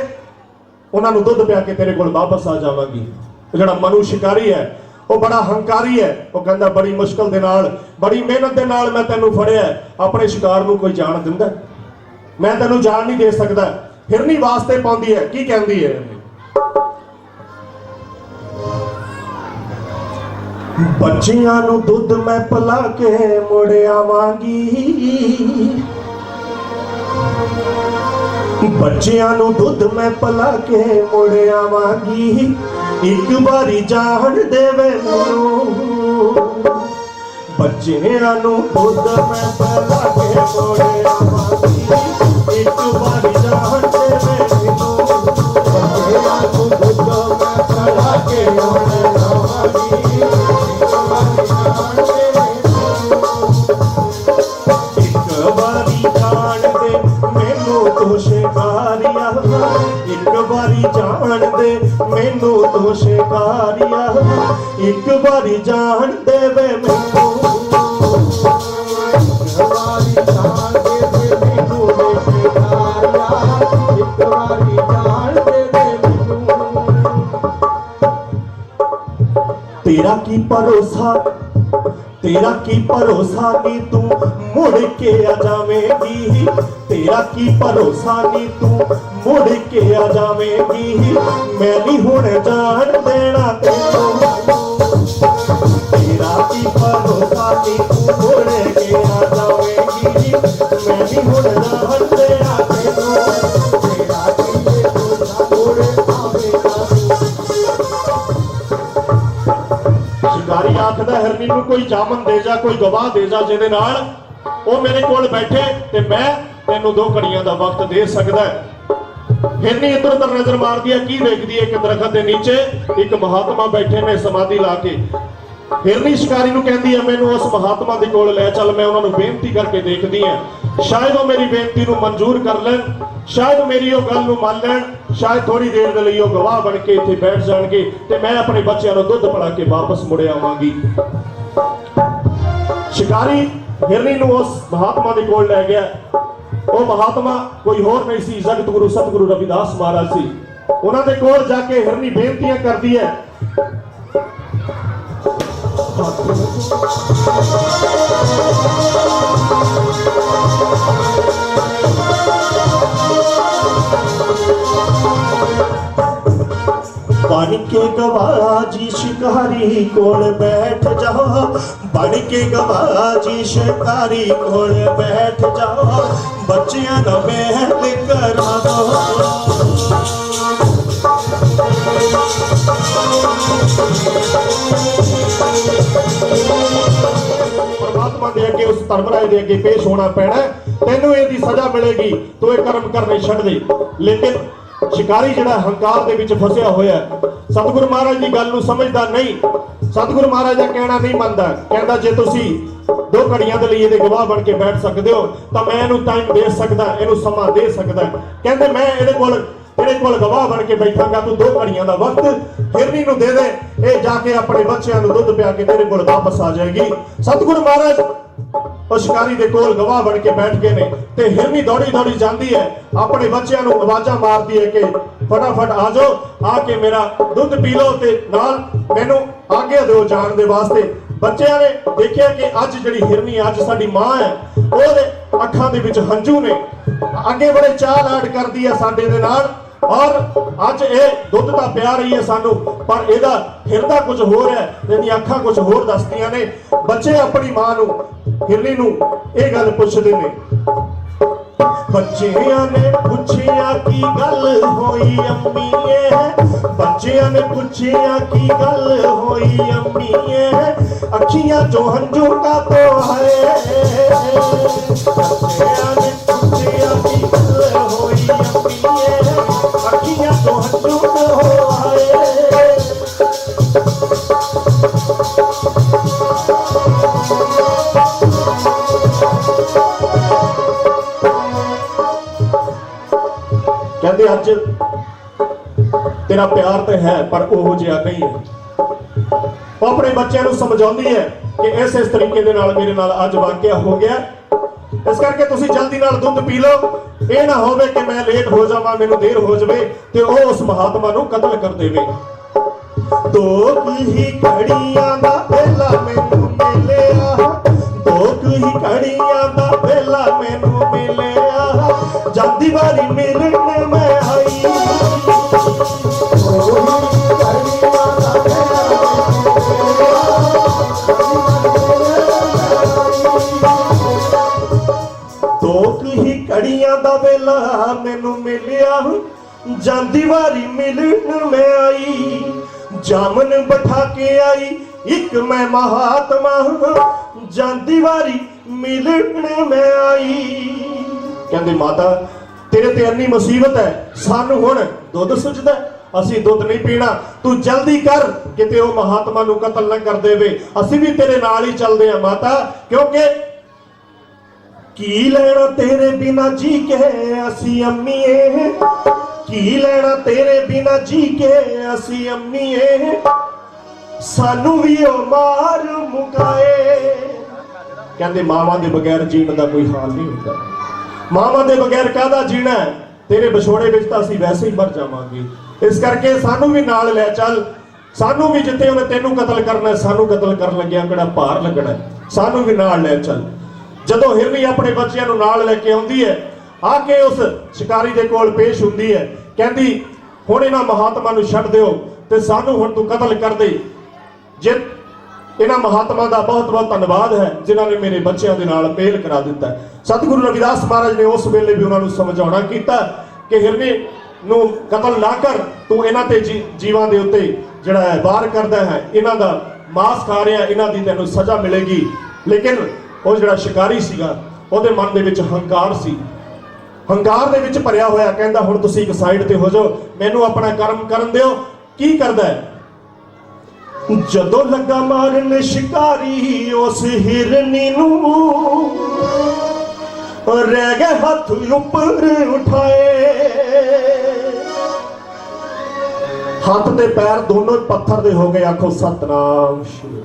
उन्होंने दुध पिया के तेरे को वापस आ जावांगी। जिहड़ा मनु शिकारी है वो बड़ा हंकारी है, वो कहता बड़ी मुश्किल दे नाल बड़ी मेहनत दे नाल मैं तेनू फड़िया, अपने शिकार नूं कोई जान दिंदा, मैं तेनू जान नहीं दे सकता। हिरनी वास्ते पाउंदी है, की कहंदी है बच्चियां नू दुध मैं पिला के मुड़ आवांगी, बच्चियां नू दुध मैं पिला के मुड़ आवांगी, एक बारी जान देवे मैनू, बच्चियां नू दुध मैं पिला के मुड़ आवांगी, एक बारी जान देवे मैनू, बच्चियां नू दुध मैं पिला के मुड़ आवांगी, शिकारिया एक बारी जान दे मैनू तो शिकारिया, एक बारी जान दे वे मैनू, एक बारी जान दे वे मैनू शिकारिया, एक बारी जान दे वे मैनू। तेरा की भरोसा, तेरा की भरोसा नी तू मुड़ के आ जावेगी, तेरा की भरोसा नी तू मुड़ के आ जावेगी, मैं नहीं हुण जान देना तेनू, तेरा की भरोसा नी तू मुड़ के आ जावेगी, मैं नहीं हुण जान देना तेनू, तेरा की भरोसा मुड़ आवेगा। शिकारी आखदा हिरनी नूं कोई जामन दे जा, कोई गवाह दे जा जिहदे नाल वो मेरे कोल बैठे ते मैं तेनू 2 घड़ियां का वक्त दे सकदा है। हिरनी इधर उधर नजर मारदी है, की देखदी है कि दरखत के नीचे एक महात्मा बैठे ने समाधि ला के। हिरनी शिकारी नूं कहंदी है मैनू उस महात्मा दे कोल लै चल, मैं उन्होंने बेनती करके देखदी हां, शायद वो मेरी बेनती नूं मंजूर कर लैण, शायद मेरी वो गल नूं मान लैण, शायद थोड़ी देर दे लई वो गवाह बन के इत्थे बैठ जाणगे ते मैं अपने बच्चों को दुध पिला के वापस मुड़ आवांगी। शिकारी हिरनी नूं उस महात्मा दे कोल लै गया। वो महात्मा कोई होर नहीं सी, जगत गुरु सतगुरु रविदास महाराज सी। उन्हां दे कोल जाके हिरनी बेनतियां करदी है, बन के गवाह जी शिकारी कोल बैठ जाओ, बन के गवाह जी शिकारी कोल बैठ जाओ, बच्चियां ना महल करा दो। परमात्मा दे अगे उस धर्मराज दे अगे पेश होना पैना, तेनू इहदी सजा मिलेगी, तू ये कर्म करने छड्ड दे। लेकिन शिकारी जिहड़ा हंकार दे विच फसिया होया, सतगुरु महाराज की गल नूं समझदा नहीं, सतगुरु महाराज का कहना नहीं मनदा, कहंदा जे तुसी 2 घड़ियां दे लई इहदे गवाह बन के बैठ सकदे हो तां मैं इहनूं टाइम दे सकदा, इहनूं समा दे सकदा। कहंदे मैं इहदे कोल तेरे कोल गवाह बन के बैठांगा, तू 2 घड़ियां दा वक्त हिरनी नूं दे दे, ये जाके अपने बच्चों को दुध पिया के तेरे कोल वापस आ जाएगी। सतगुरु महाराज उस शिकारी दे कोल गवाह बन के बैठ गए ने ते हिरनी दौड़ी दौड़ी जाती है, अपने बच्चों को आवाजा मारती है कि फटाफट आ जाओ, आके मेरा दुध पी लो ते नाल मैनू आगे दो जान दे वास्ते। बच्चों ने देखिया कि अज जिहड़ी हिरनी अज साडी मां है, ओहदे अखां दे विच हंझू ने, ਅੱਗੇ ਬੜੇ ਚਾਹ ਲਾਡ ਕਰਦੀ ਹੈ ਸਾਡੇ ਦੇ ਨਾਲ। ਔਰ ਅੱਜ ਇਹ ਦੁੱਧ ਤਾਂ ਪਿਆ ਰਹੀ ਹੈ ਸਾਨੂੰ, ਪਰ ਇਹਦਾ ਹਿਰਦਾ ਕੁਝ ਹੋਰ ਹੈ, ਇਹਦੀਆਂ ਅੱਖਾਂ ਕੁਝ ਹੋਰ ਦੱਸਦੀਆਂ ਨੇ। ਬੱਚੇ ਆਪਣੀ ਮਾਂ ਨੂੰ, ਹਿਰਨੀ ਨੂੰ ਇਹ ਗੱਲ ਪੁੱਛਦੇ ਨੇ। ਬੱਚਿਆਂ ਨੇ ਪੁੱਛਿਆ ਕੀ ਗੱਲ ਹੋਈ ਅੰਮੀਏ, ਬੱਚਿਆਂ ਨੇ ਪੁੱਛਿਆ ਕੀ ਗੱਲ ਹੋਈ ਅੰਮੀਏ, ਅੱਖੀਆਂ ਚੋਂ ਹੰਝੂ ਕਾਤੋਂ ਆਏ। ਬੱਚਿਆਂ ਨੇ ਪੁੱਛਿਆ ਕੀ ਗੱਲ ਹੋਈ ਅੰਮੀਏ, ਅੱਖੀਆਂ ਚੋਂ ਹੰਝੂ ਕਾਤੋਂ ਆਏ। ਕਹਿੰਦੇ ਅੱਜ ਤੇਰਾ ਪਿਆਰ ਤੇ ਹੈ ਪਰ ਉਹੋ ਜਿਹਾ ਨਹੀਂ ਹੈ। ਉਹ ਆਪਣੇ ਬੱਚਿਆਂ ਨੂੰ ਸਮਝਾਉਂਦੀ ਹੈ ਕਿ ਇਸ ਤਰੀਕੇ ਦੇ ਨਾਲ ਮੇਰੇ ਨਾਲ ਅੱਜ ਵਾਕਿਆ ਹੋ ਗਿਆ, ਇਸ ਕਰਕੇ ਤੁਸੀਂ ਜਲਦੀ ਨਾਲ ਦੁੱਧ ਪੀ ਲਓ। ਇਹ ਨਾ ਹੋਵੇ ਕਿ ਮੈਂ ਲੇਟ ਹੋ ਜਾਵਾਂ, ਮੈਨੂੰ ਦੇਰ ਹੋ ਜਾਵੇ ਤੇ ਉਹ ਉਸ ਮਹਾਤਮਾ ਨੂੰ ਕਤਲ ਕਰ ਦੇਵੇ। ਦੋ ਹੀ ਘੜੀਆਂ ਦਾ ਵੇਲਾ ਮੈਨੂੰ ਮਿਲਿਆ, ਦੋ ਹੀ ਘੜੀਆਂ ਦਾ ਵੇਲਾ ਮੈਨੂੰ ਮਿਲਿਆ, ਜਾਂਦੀ ਵਾਰੀ ਮਿਲਣ ਮੈਂ ਆਈ। ਦੋ ਹੀ ਘੜੀਆਂ ਦਾ ਵੇਲਾ ਮੈਨੂੰ ਮਿਲਿਆ, ਜਾਂਦੀ ਵਾਰੀ ਮਿਲਣ ਮੈਂ ਆਈ। ਜਾਮਨ ਬਿਠਾ ਕੇ ਆਈ ਇੱਕ ਮੈਂ ਮਹਾਤਮਾ, ਜਾਂਦੀ ਵਾਰੀ ਮਿਲਣ ਮੈਂ ਆਈ। ਕਹਿੰਦੇ ਮਾਤਾ ਤੇਰੇ ਤੇ ਇੰਨੀ ਮੁਸੀਬਤ ਹੈ, ਸਾਨੂੰ ਹੁਣ ਦੁੱਧ ਸੁੱਜਦਾ, ਅਸੀਂ ਦੁੱਧ ਨਹੀਂ ਪੀਣਾ, ਤੂੰ ਜਲਦੀ ਕਰ ਕਿਤੇ ਉਹ ਮਹਾਤਮਾ ਨੂੰ ਕਤਲ ਨਾ ਕਰ ਦੇਵੇ। ਅਸੀਂ ਵੀ ਤੇਰੇ ਨਾਲ ਹੀ ਚੱਲਦੇ ਆ ਮਾਤਾ, ਕਿਉਂਕਿ ਕੀ ਲੈਣਾ ਤੇਰੇ ਬਿਨਾ ਜੀ ਕੇ ਅਸੀਂ ਅੰਮੀਏ, ਕੀ ਲੈਣਾ ਤੇਰੇ ਬਿਨਾ ਜੀ ਕੇ ਅਸੀਂ ਅੰਮੀਏ, ਸਾਨੂੰ ਵੀ ਉਹ ਮਾਰ ਮੁਕਾਏ। ਕਹਿੰਦੇ ਮਾਵਾਂ ਦੇ ਬਗੈਰ ਜੀਣ ਦਾ ਕੋਈ ਹਾਲ ਨਹੀਂ ਹੁੰਦਾ, ਮਾਵਾਂ ਦੇ ਬਗੈਰ ਕਾਹਦਾ ਜੀਣਾ ਹੈ, ਤੇਰੇ ਵਿਛੋੜੇ ਵਿੱਚ ਤਾਂ ਅਸੀਂ ਵੈਸੇ ਹੀ ਮਰ ਜਾਵਾਂਗੇ। ਇਸ ਕਰਕੇ ਸਾਨੂੰ ਵੀ ਨਾਲ ਲੈ ਚੱਲ, ਸਾਨੂੰ ਵੀ ਜਿੱਥੇ ਉਹਨੇ ਤੈਨੂੰ ਕਤਲ ਕਰਨਾ, ਸਾਨੂੰ ਕਤਲ ਕਰਨ ਲੱਗਿਆ ਕਿਹੜਾ ਭਾਰ ਲੱਗਣਾ, ਸਾਨੂੰ ਵੀ ਨਾਲ ਲੈ ਚੱਲ। ਜਦੋਂ ਹਿਰਨੀ ਆਪਣੇ ਬੱਚਿਆਂ ਨੂੰ ਨਾਲ ਲੈ ਕੇ ਆਉਂਦੀ ਹੈ, ਆ ਕੇ ਉਸ ਸ਼ਿਕਾਰੀ ਦੇ ਕੋਲ ਪੇਸ਼ ਹੁੰਦੀ ਹੈ, ਕਹਿੰਦੀ ਹੁਣ ਇਹਨਾਂ ਮਹਾਤਮਾ ਨੂੰ ਛੱਡ ਦਿਓ ਤੇ ਸਾਨੂੰ ਹੁਣ ਤੂੰ ਕਤਲ ਕਰ ਦੇ। ਜੇ ਇਹਨਾਂ ਮਹਾਤਮਾ ਦਾ ਬਹੁਤ ਬਹੁਤ ਧੰਨਵਾਦ ਹੈ ਜਿਨ੍ਹਾਂ ਨੇ ਮੇਰੇ ਬੱਚਿਆਂ ਦੇ ਨਾਲ ਮੇਲ ਕਰਾ ਦਿੱਤਾ। ਸਤਿਗੁਰੂ ਰਵਿਦਾਸ ਮਹਾਰਾਜ ਨੇ ਉਸ ਵੇਲੇ ਵੀ ਉਹਨਾਂ ਨੂੰ ਸਮਝਾਉਣਾ ਕੀਤਾ ਕਿ ਹਿਰਨੀ ਨੂੰ ਕਤਲ ਨਾ ਕਰ, ਤੂੰ ਇਹਨਾਂ ਤੇ ਜੀਵਾਂ ਦੇ ਉੱਤੇ ਜਿਹੜਾ ਹੈ ਵਾਰ ਕਰਦਾ ਹੈ, ਇਹਨਾਂ ਦਾ ਮਾਸ ਖਾ ਰਿਹਾ, ਇਹਨਾਂ ਦੀ ਤੈਨੂੰ ਸਜ਼ਾ ਮਿਲੇਗੀ। ਲੇਕਿਨ ਉਹ ਜਿਹੜਾ ਸ਼ਿਕਾਰੀ ਸੀਗਾ ਉਹਦੇ ਮਨ ਦੇ ਵਿੱਚ ਹੰਕਾਰ ਸੀ, ਹੰਕਾਰ ਦੇ ਵਿੱਚ ਭਰਿਆ ਹੋਇਆ। ਕਹਿੰਦਾ ਹੁਣ ਤੁਸੀਂ ਇੱਕ ਸਾਈਡ ਤੇ ਹੋ ਜਾਓ, ਮੈਨੂੰ ਆਪਣਾ ਕਰਮ ਕਰਨ ਦਿਓ। ਕੀ ਕਰਦਾ ਹੈ? ਜਦੋਂ ਲੱਗਾ ਮਾਰਨ ਸ਼ਿਕਾਰੀ ਉਸ ਹਿਰਨੀ ਨੂੰ, ਰਹਿ ਗਏ ਹੱਥ ਉੱਪਰ ਉਠਾਏ, ਹੱਥ ਤੇ ਪੈਰ ਦੋਨੋਂ ਪੱਥਰ ਦੇ ਹੋ ਗਏ। ਆਖੋ ਸਤਨਾਮ ਸ਼੍ਰੀ।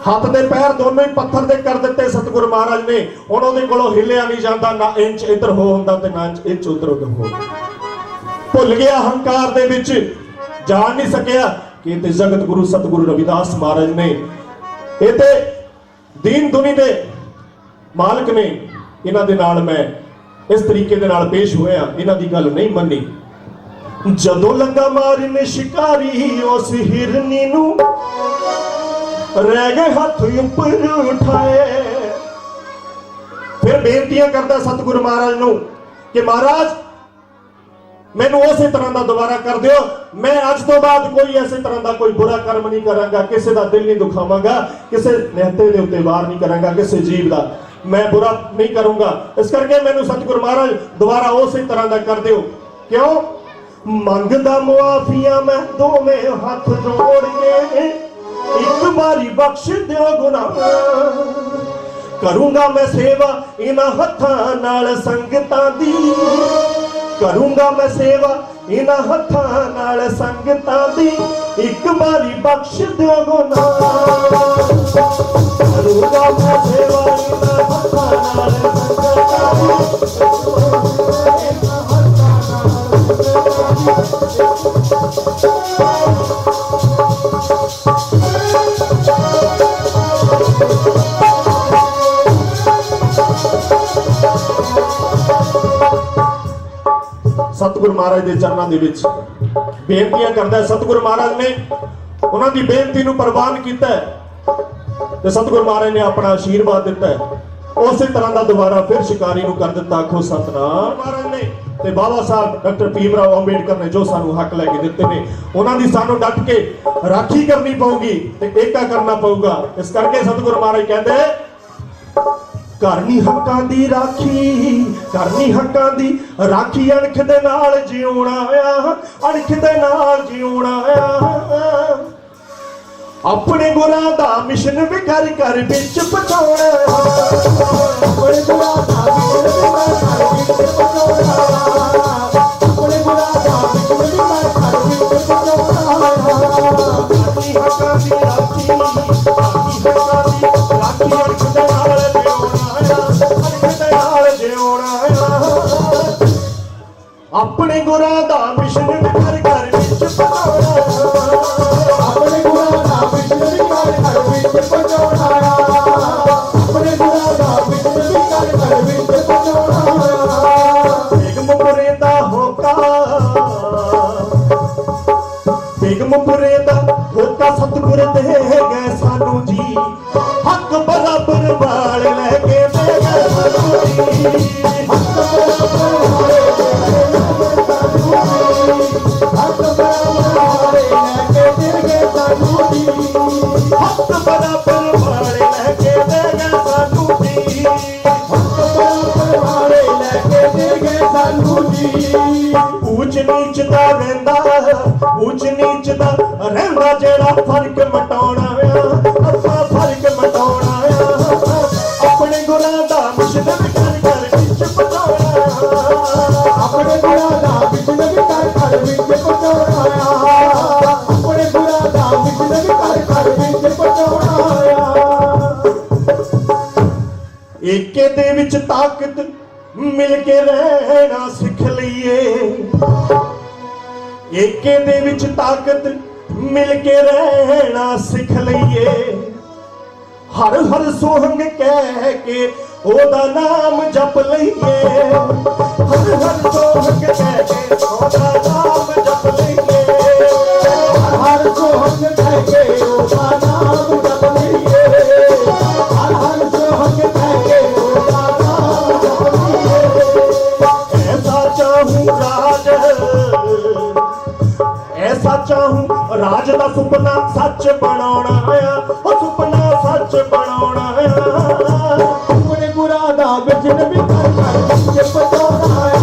ਹੱਥ ਦੇ ਪੈਰ ਦੋਨੋਂ ਹੀ ਪੱਥਰ ਦੇ ਕਰ ਦਿੱਤੇ ਸਤਿਗੁਰੂ ਮਹਾਰਾਜ ਨੇ। ਹੁਣ ਉਹਦੇ ਕੋਲੋਂ ਹਿੱਲਿਆ ਨਹੀਂ ਜਾਂਦਾ, ਨਾ ਇੰਚ ਇੱਧਰ ਹੋ ਹੁੰਦਾ ਤੇ ਨਾ ਇੰਚ ਉੱਧਰ ਹੋ। ਭੁੱਲ ਗਿਆ ਹੰਕਾਰ ਦੇ ਵਿੱਚ, ਜਾਣ ਨਹੀਂ ਸਕਿਆ ਕਿ ਤੇ ਜਗਤ ਗੁਰੂ ਸਤਿਗੁਰੂ ਰਵਿਦਾਸ ਮਹਾਰਾਜ ਨੇ, ਇਹ ਤੇ ਦੀਨ ਦੁਨੀ ਦੇ ਮਾਲਕ ਨੇ, ਇਹਨਾਂ ਦੇ ਨਾਲ ਮੈਂ ਇਸ ਤਰੀਕੇ ਦੇ ਨਾਲ ਪੇਸ਼ ਹੋਇਆ, ਇਹਨਾਂ ਦੀ ਗੱਲ ਨਹੀਂ ਮੰਨੀ। ਜਦੋਂ ਲੱਗਾ ਮਾਰਨ ਸ਼ਿਕਾਰੀ ਉਸ ਹਿਰਨੀ ਨੂੰ, ਰਹਿ ਗਏ ਹੱਥ ਉੱਪਰ ਉਠਾਏ। ਫਿਰ ਬੇਨਤੀਆਂ ਕਰਦਾ ਸਤਿਗੁਰੂ ਮਹਾਰਾਜ ਨੂੰ ਕਿ ਮਹਾਰਾਜ ਮੈਨੂੰ ਉਸੇ ਤਰ੍ਹਾਂ ਦਾ ਦੁਬਾਰਾ ਕਰ ਦਿਓ, ਮੈਂ ਅੱਜ ਤੋਂ ਬਾਅਦ ਕੋਈ ਐਸੇ ਤਰ੍ਹਾਂ ਦਾ ਕੋਈ ਬੁਰਾ ਕਰਮ ਨਹੀਂ ਕਰਾਂਗਾ, ਕਿਸੇ ਦਾ ਦਿਲ ਨਹੀਂ ਦੁਖਾਵਾਂਗਾ, ਕਿਸੇ ਨਿਹੱਤੇ ਦੇ ਉੱਤੇ ਵਾਰ ਨਹੀਂ ਕਰਾਂਗਾ, ਕਿਸੇ ਜੀਵ ਦਾ ਮੈਂ ਬੁਰਾ ਨਹੀਂ ਕਰੂੰਗਾ। ਇਸ ਕਰਕੇ ਮੈਨੂੰ ਸਤਿਗੁਰੂ ਮਹਾਰਾਜ ਦੁਬਾਰਾ ਉਸੇ ਤਰ੍ਹਾਂ ਦਾ ਕਰ ਦਿਓ। ਕਿਉਂ? ਮੰਗਦਾ ਮੁਆਫੀਆਂ ਮੈਂ ਦੋਵੇਂ ਹੱਥ ਜੋੜ ਕੇ, ਇੱਕ ਵਾਰੀ ਬਖਸ਼ ਦਿਓ ਗੁਨਾਹ, ਕਰੂੰਗਾ ਮੈਂ ਸੇਵਾ ਇਹਨਾਂ ਹੱਥਾਂ ਨਾਲ ਸੰਗਤਾਂ ਦੀ, ਕਰੂੰਗਾ ਮੈਂ ਸੇਵਾ ਇਹਨਾਂ ਹੱਥਾਂ ਨਾਲ ਸੰਗਤਾਂ ਦੀ, ਇੱਕ ਵਾਰੀ ਬਖਸ਼ ਦਿਓ ਗੁਨਾਹ, ਕਰੂੰਗਾ ਮੈਂ ਸੇਵਾ ਇਹਨਾਂ ਹੱਥਾਂ ਨਾਲ ਸੰਗਤਾਂ ਦੀ। ਮਹਾਰਾਜ ਦੇ ਚਰਨਾਂ ਦੇ ਵਿੱਚ ਬੇਨਤੀਆਂ ਕਰਦਾ ਹੈ। ਸਤਿਗੁਰੂ ਮਹਾਰਾਜ ਨੇ ਉਹਨਾਂ ਦੀ ਬੇਨਤੀ ਨੂੰ ਪ੍ਰਵਾਨ ਕੀਤਾ ਹੈ ਤੇ ਸਤਿਗੁਰੂ ਮਹਾਰਾਜ ਨੇ ਆਪਣਾ ਆਸ਼ੀਰਵਾਦ ਦਿੱਤਾ ਹੈ। ਉਸੇ ਤਰ੍ਹਾਂ ਦਾ ਦੁਬਾਰਾ ਫਿਰ ਸ਼ਿਕਾਰੀ ਨੂੰ ਕਰ ਦਿੱਤਾ। ਆਖੋ ਸਤਨਾਮ। ਮਹਾਰਾਜ ਨੇ ਤੇ ਬਾਬਾ ਸਾਹਿਬ ਡਾਕਟਰ ਭੀਮ ਰਾਓ ਅੰਬੇਡਕਰ ਨੇ ਜੋ ਸਾਨੂੰ ਹੱਕ ਲੈ ਕੇ ਦਿੱਤੇ ਨੇ, ਉਹਨਾਂ ਦੀ ਸਾਨੂੰ ਡਟ ਕੇ ਰਾਖੀ ਕਰਨੀ ਪਊਗੀ ਤੇ ਏਕਾ ਕਰਨਾ ਪਊਗਾ। ਇਸ ਕਰਕੇ ਸਤਿਗੁਰੂ ਮਹਾਰਾਜ ਕਹਿੰਦੇ ਕਰਨੀ ਹੱਕਾਂ ਦੀ ਰਾਖੀ, ਕਰਨੀ ਹੱਕਾਂ ਦੀ ਰਾਖੀ, ਅਣਖ ਦੇ ਨਾਲ ਜਿਉਣਾ ਆ, ਅਣਖ ਦੇ ਨਾਲ ਜਿਉਣਾ ਆ। ਆਪਣੇ ਗੁਰਾਂ ਦਾ ਮਿਸ਼ਨ ਵੀ ਕਰ ਕਰ ਵਿੱਚ ਪਹੁੰਚਾਉਣਾ, ਆਪਣੇ ਗੁਰਾਂ ਦਾ ਮਿਸ਼ਨ ਵੀ ਕਰ ਕਰ ਵਿੱਚ ਪਹੁੰਚਾਉਣਾ, ਆਪਣੇ ਗੁਰਾਂ ਦਾ ਮਿਸ਼ਨ ਵੀ ਕਰ ਕਰ ਵਿੱਚ ਪਹੁੰਚਾਉਣਾ। ਕਰਨੀ ਹੱਕਾਂ ਦੀ ਰਾਖੀ, ਕਰਨੀ ਹੱਕਾਂ ਦੀ ਰਾਖੀ, ਅਣਖ ਦੇ ਨਾਲ ਜਿਉਣਾ ਆ, ਆਪਣੇ ਗੁਰਾਂ ਦਾ ਮਿਸ਼ਨ ਵੀ ਕਰ ਕਰ ਵਿੱਚ ਪਹੁੰਚਾਉਣਾ, ਆਪਣੇ ਗੁਰਾਂ ਦਾ ਮਿਸ਼ਨ ਵੀ ਕਰ ਕਰ ਵਿੱਚ ਪਹੁੰਚਾਉਣਾ, ਆਪਣੇ ਗੁਰਾਂ ਦਾ ਮਿਸ਼ਨ ਵੀ ਕਰ ਕਰ ਵਿੱਚ ਪਹੁੰਚਾਉਣਾ। ਬੇਗਮਪੁਰੇ ਦਾ ਹੋਕਾ, ਬੇਗਮਪੁਰੇ ਦਾ ਹੋਕਾ ਸਤਿਗੁਰ ਦੇ ਗਏ ਸਾਨੂੰ ਜੀ, ਹੱਕ ਬਰਾਬਰ ਵਾਲ ਲੈ ਕੇ ਦੇ ਗਏ ਸਾਨੂੰ ਜੀ, ਹੱਕ ਬਰਾਬਰ ਵਾਲ ਹੱਕ ਬਰਾਬਰ ਵਾਲੇ ਲੈ ਕੇ ਦੇ ਗਏ ਸਾਨੂੰ ਜੀ, ਹੱਕ ਬਰਾਬਰ ਵਾਲੇ ਲੈ ਕੇ ਦੇ ਗਏ ਸਾਨੂੰ ਜੀ, ਹੱਕ ਬਰਾਬਰ ਵਾਲੇ ਲੈ ਕੇ ਦੇ ਗਏ ਸਾਨੂੰ ਜੀ। ਊਚ ਨੀਚ ਦਾ ਰਹਿੰਦਾ, ਊਚ ਨੀਚ ਦਾ ਰਹਿੰਦਾ ਜਿਹੜਾ ਫਰਕ ਮਟਾਉਣਾ ਆ, ਆਪਾਂ ਫਰਕ ਮਟਾਉਣਾ ਆ, ਆਪਣੇ ਗੁਰਾਂ ਦਾ ਮਿਸ਼ਨ ਵੀ ਕਰ ਕਰ ਵਿੱਚ ਪਹੁੰਚਾਉਣਾ, ਆਪਣੇ ਗੁਰਾਂ ਦਾ ਮਿਸ਼ਨ ਵੀ ਕਰ ਕਰ ਵਿੱਚ ਪਹੁੰਚਾਉਣਾ ਆ, ਆਪਣੇ ਗੁਰਾਂ ਦਾ ਮਿਸ਼ਨ ਵੀ ਕਰ ਕਰ ਵਿੱਚ ਪਹੁੰਚਾਉਣਾ ਆ। ਏਕੇ ਦੇ ਵਿੱਚ ਤਾਕਤ ਮਿਲ ਕੇ ਰਹਿਣਾ ਸਿੱਖ ਲਈਏ, ਏਕੇ ਦੇ ਵਿੱਚ ਤਾਕਤ ਮਿਲ ਕੇ ਰਹਿਣਾ ਸਿੱਖ ਲਈਏ, ਹਰ ਹਰ ਸੋਹੰਗ ਕਹਿ ਕੇ ਉਹਦਾ ਨਾਮ ਜਪ ਲਈਏ, ਹਰ ਹਰ ਸੋਹੰਗ ਕਹਿ ਕੇ ਉਹਦਾ ਨਾਮ ਜਪ ਲਈਏ, ਹਰ ਹਰ ਸੋਹੰਗ ਕਹਿ ਕੇ ਉਹਦਾ ਨਾਮ ਜਪ ਲਈਏ, ਹਰ ਹਰ ਸੋਹੰਗ ਕਹਿ ਕੇ ਉਹਦਾ ਨਾਮ ਜਪ ਲਈਏ। ਐਸਾ ਚਾਹੂੰ ਰਾਜ, ਐਸਾ ਚਾਹੂੰ ਰਾਜ ਦਾ ਸੁਪਨਾ ਸੱਚ ਬਣਾਉਣਾ ਆ, ਉਹ ਸੁਪਨਾ ਸੱਚ ਬਣਾਉਣਾ ਆ, ਆਪਣੇ ਗੁਰਾਂ ਦਾ ਮਿਸ਼ਨ ਵੀ ਕਰ ਕਰ ਵਿੱਚ ਪਹੁੰਚਾਉਣਾ ਆ,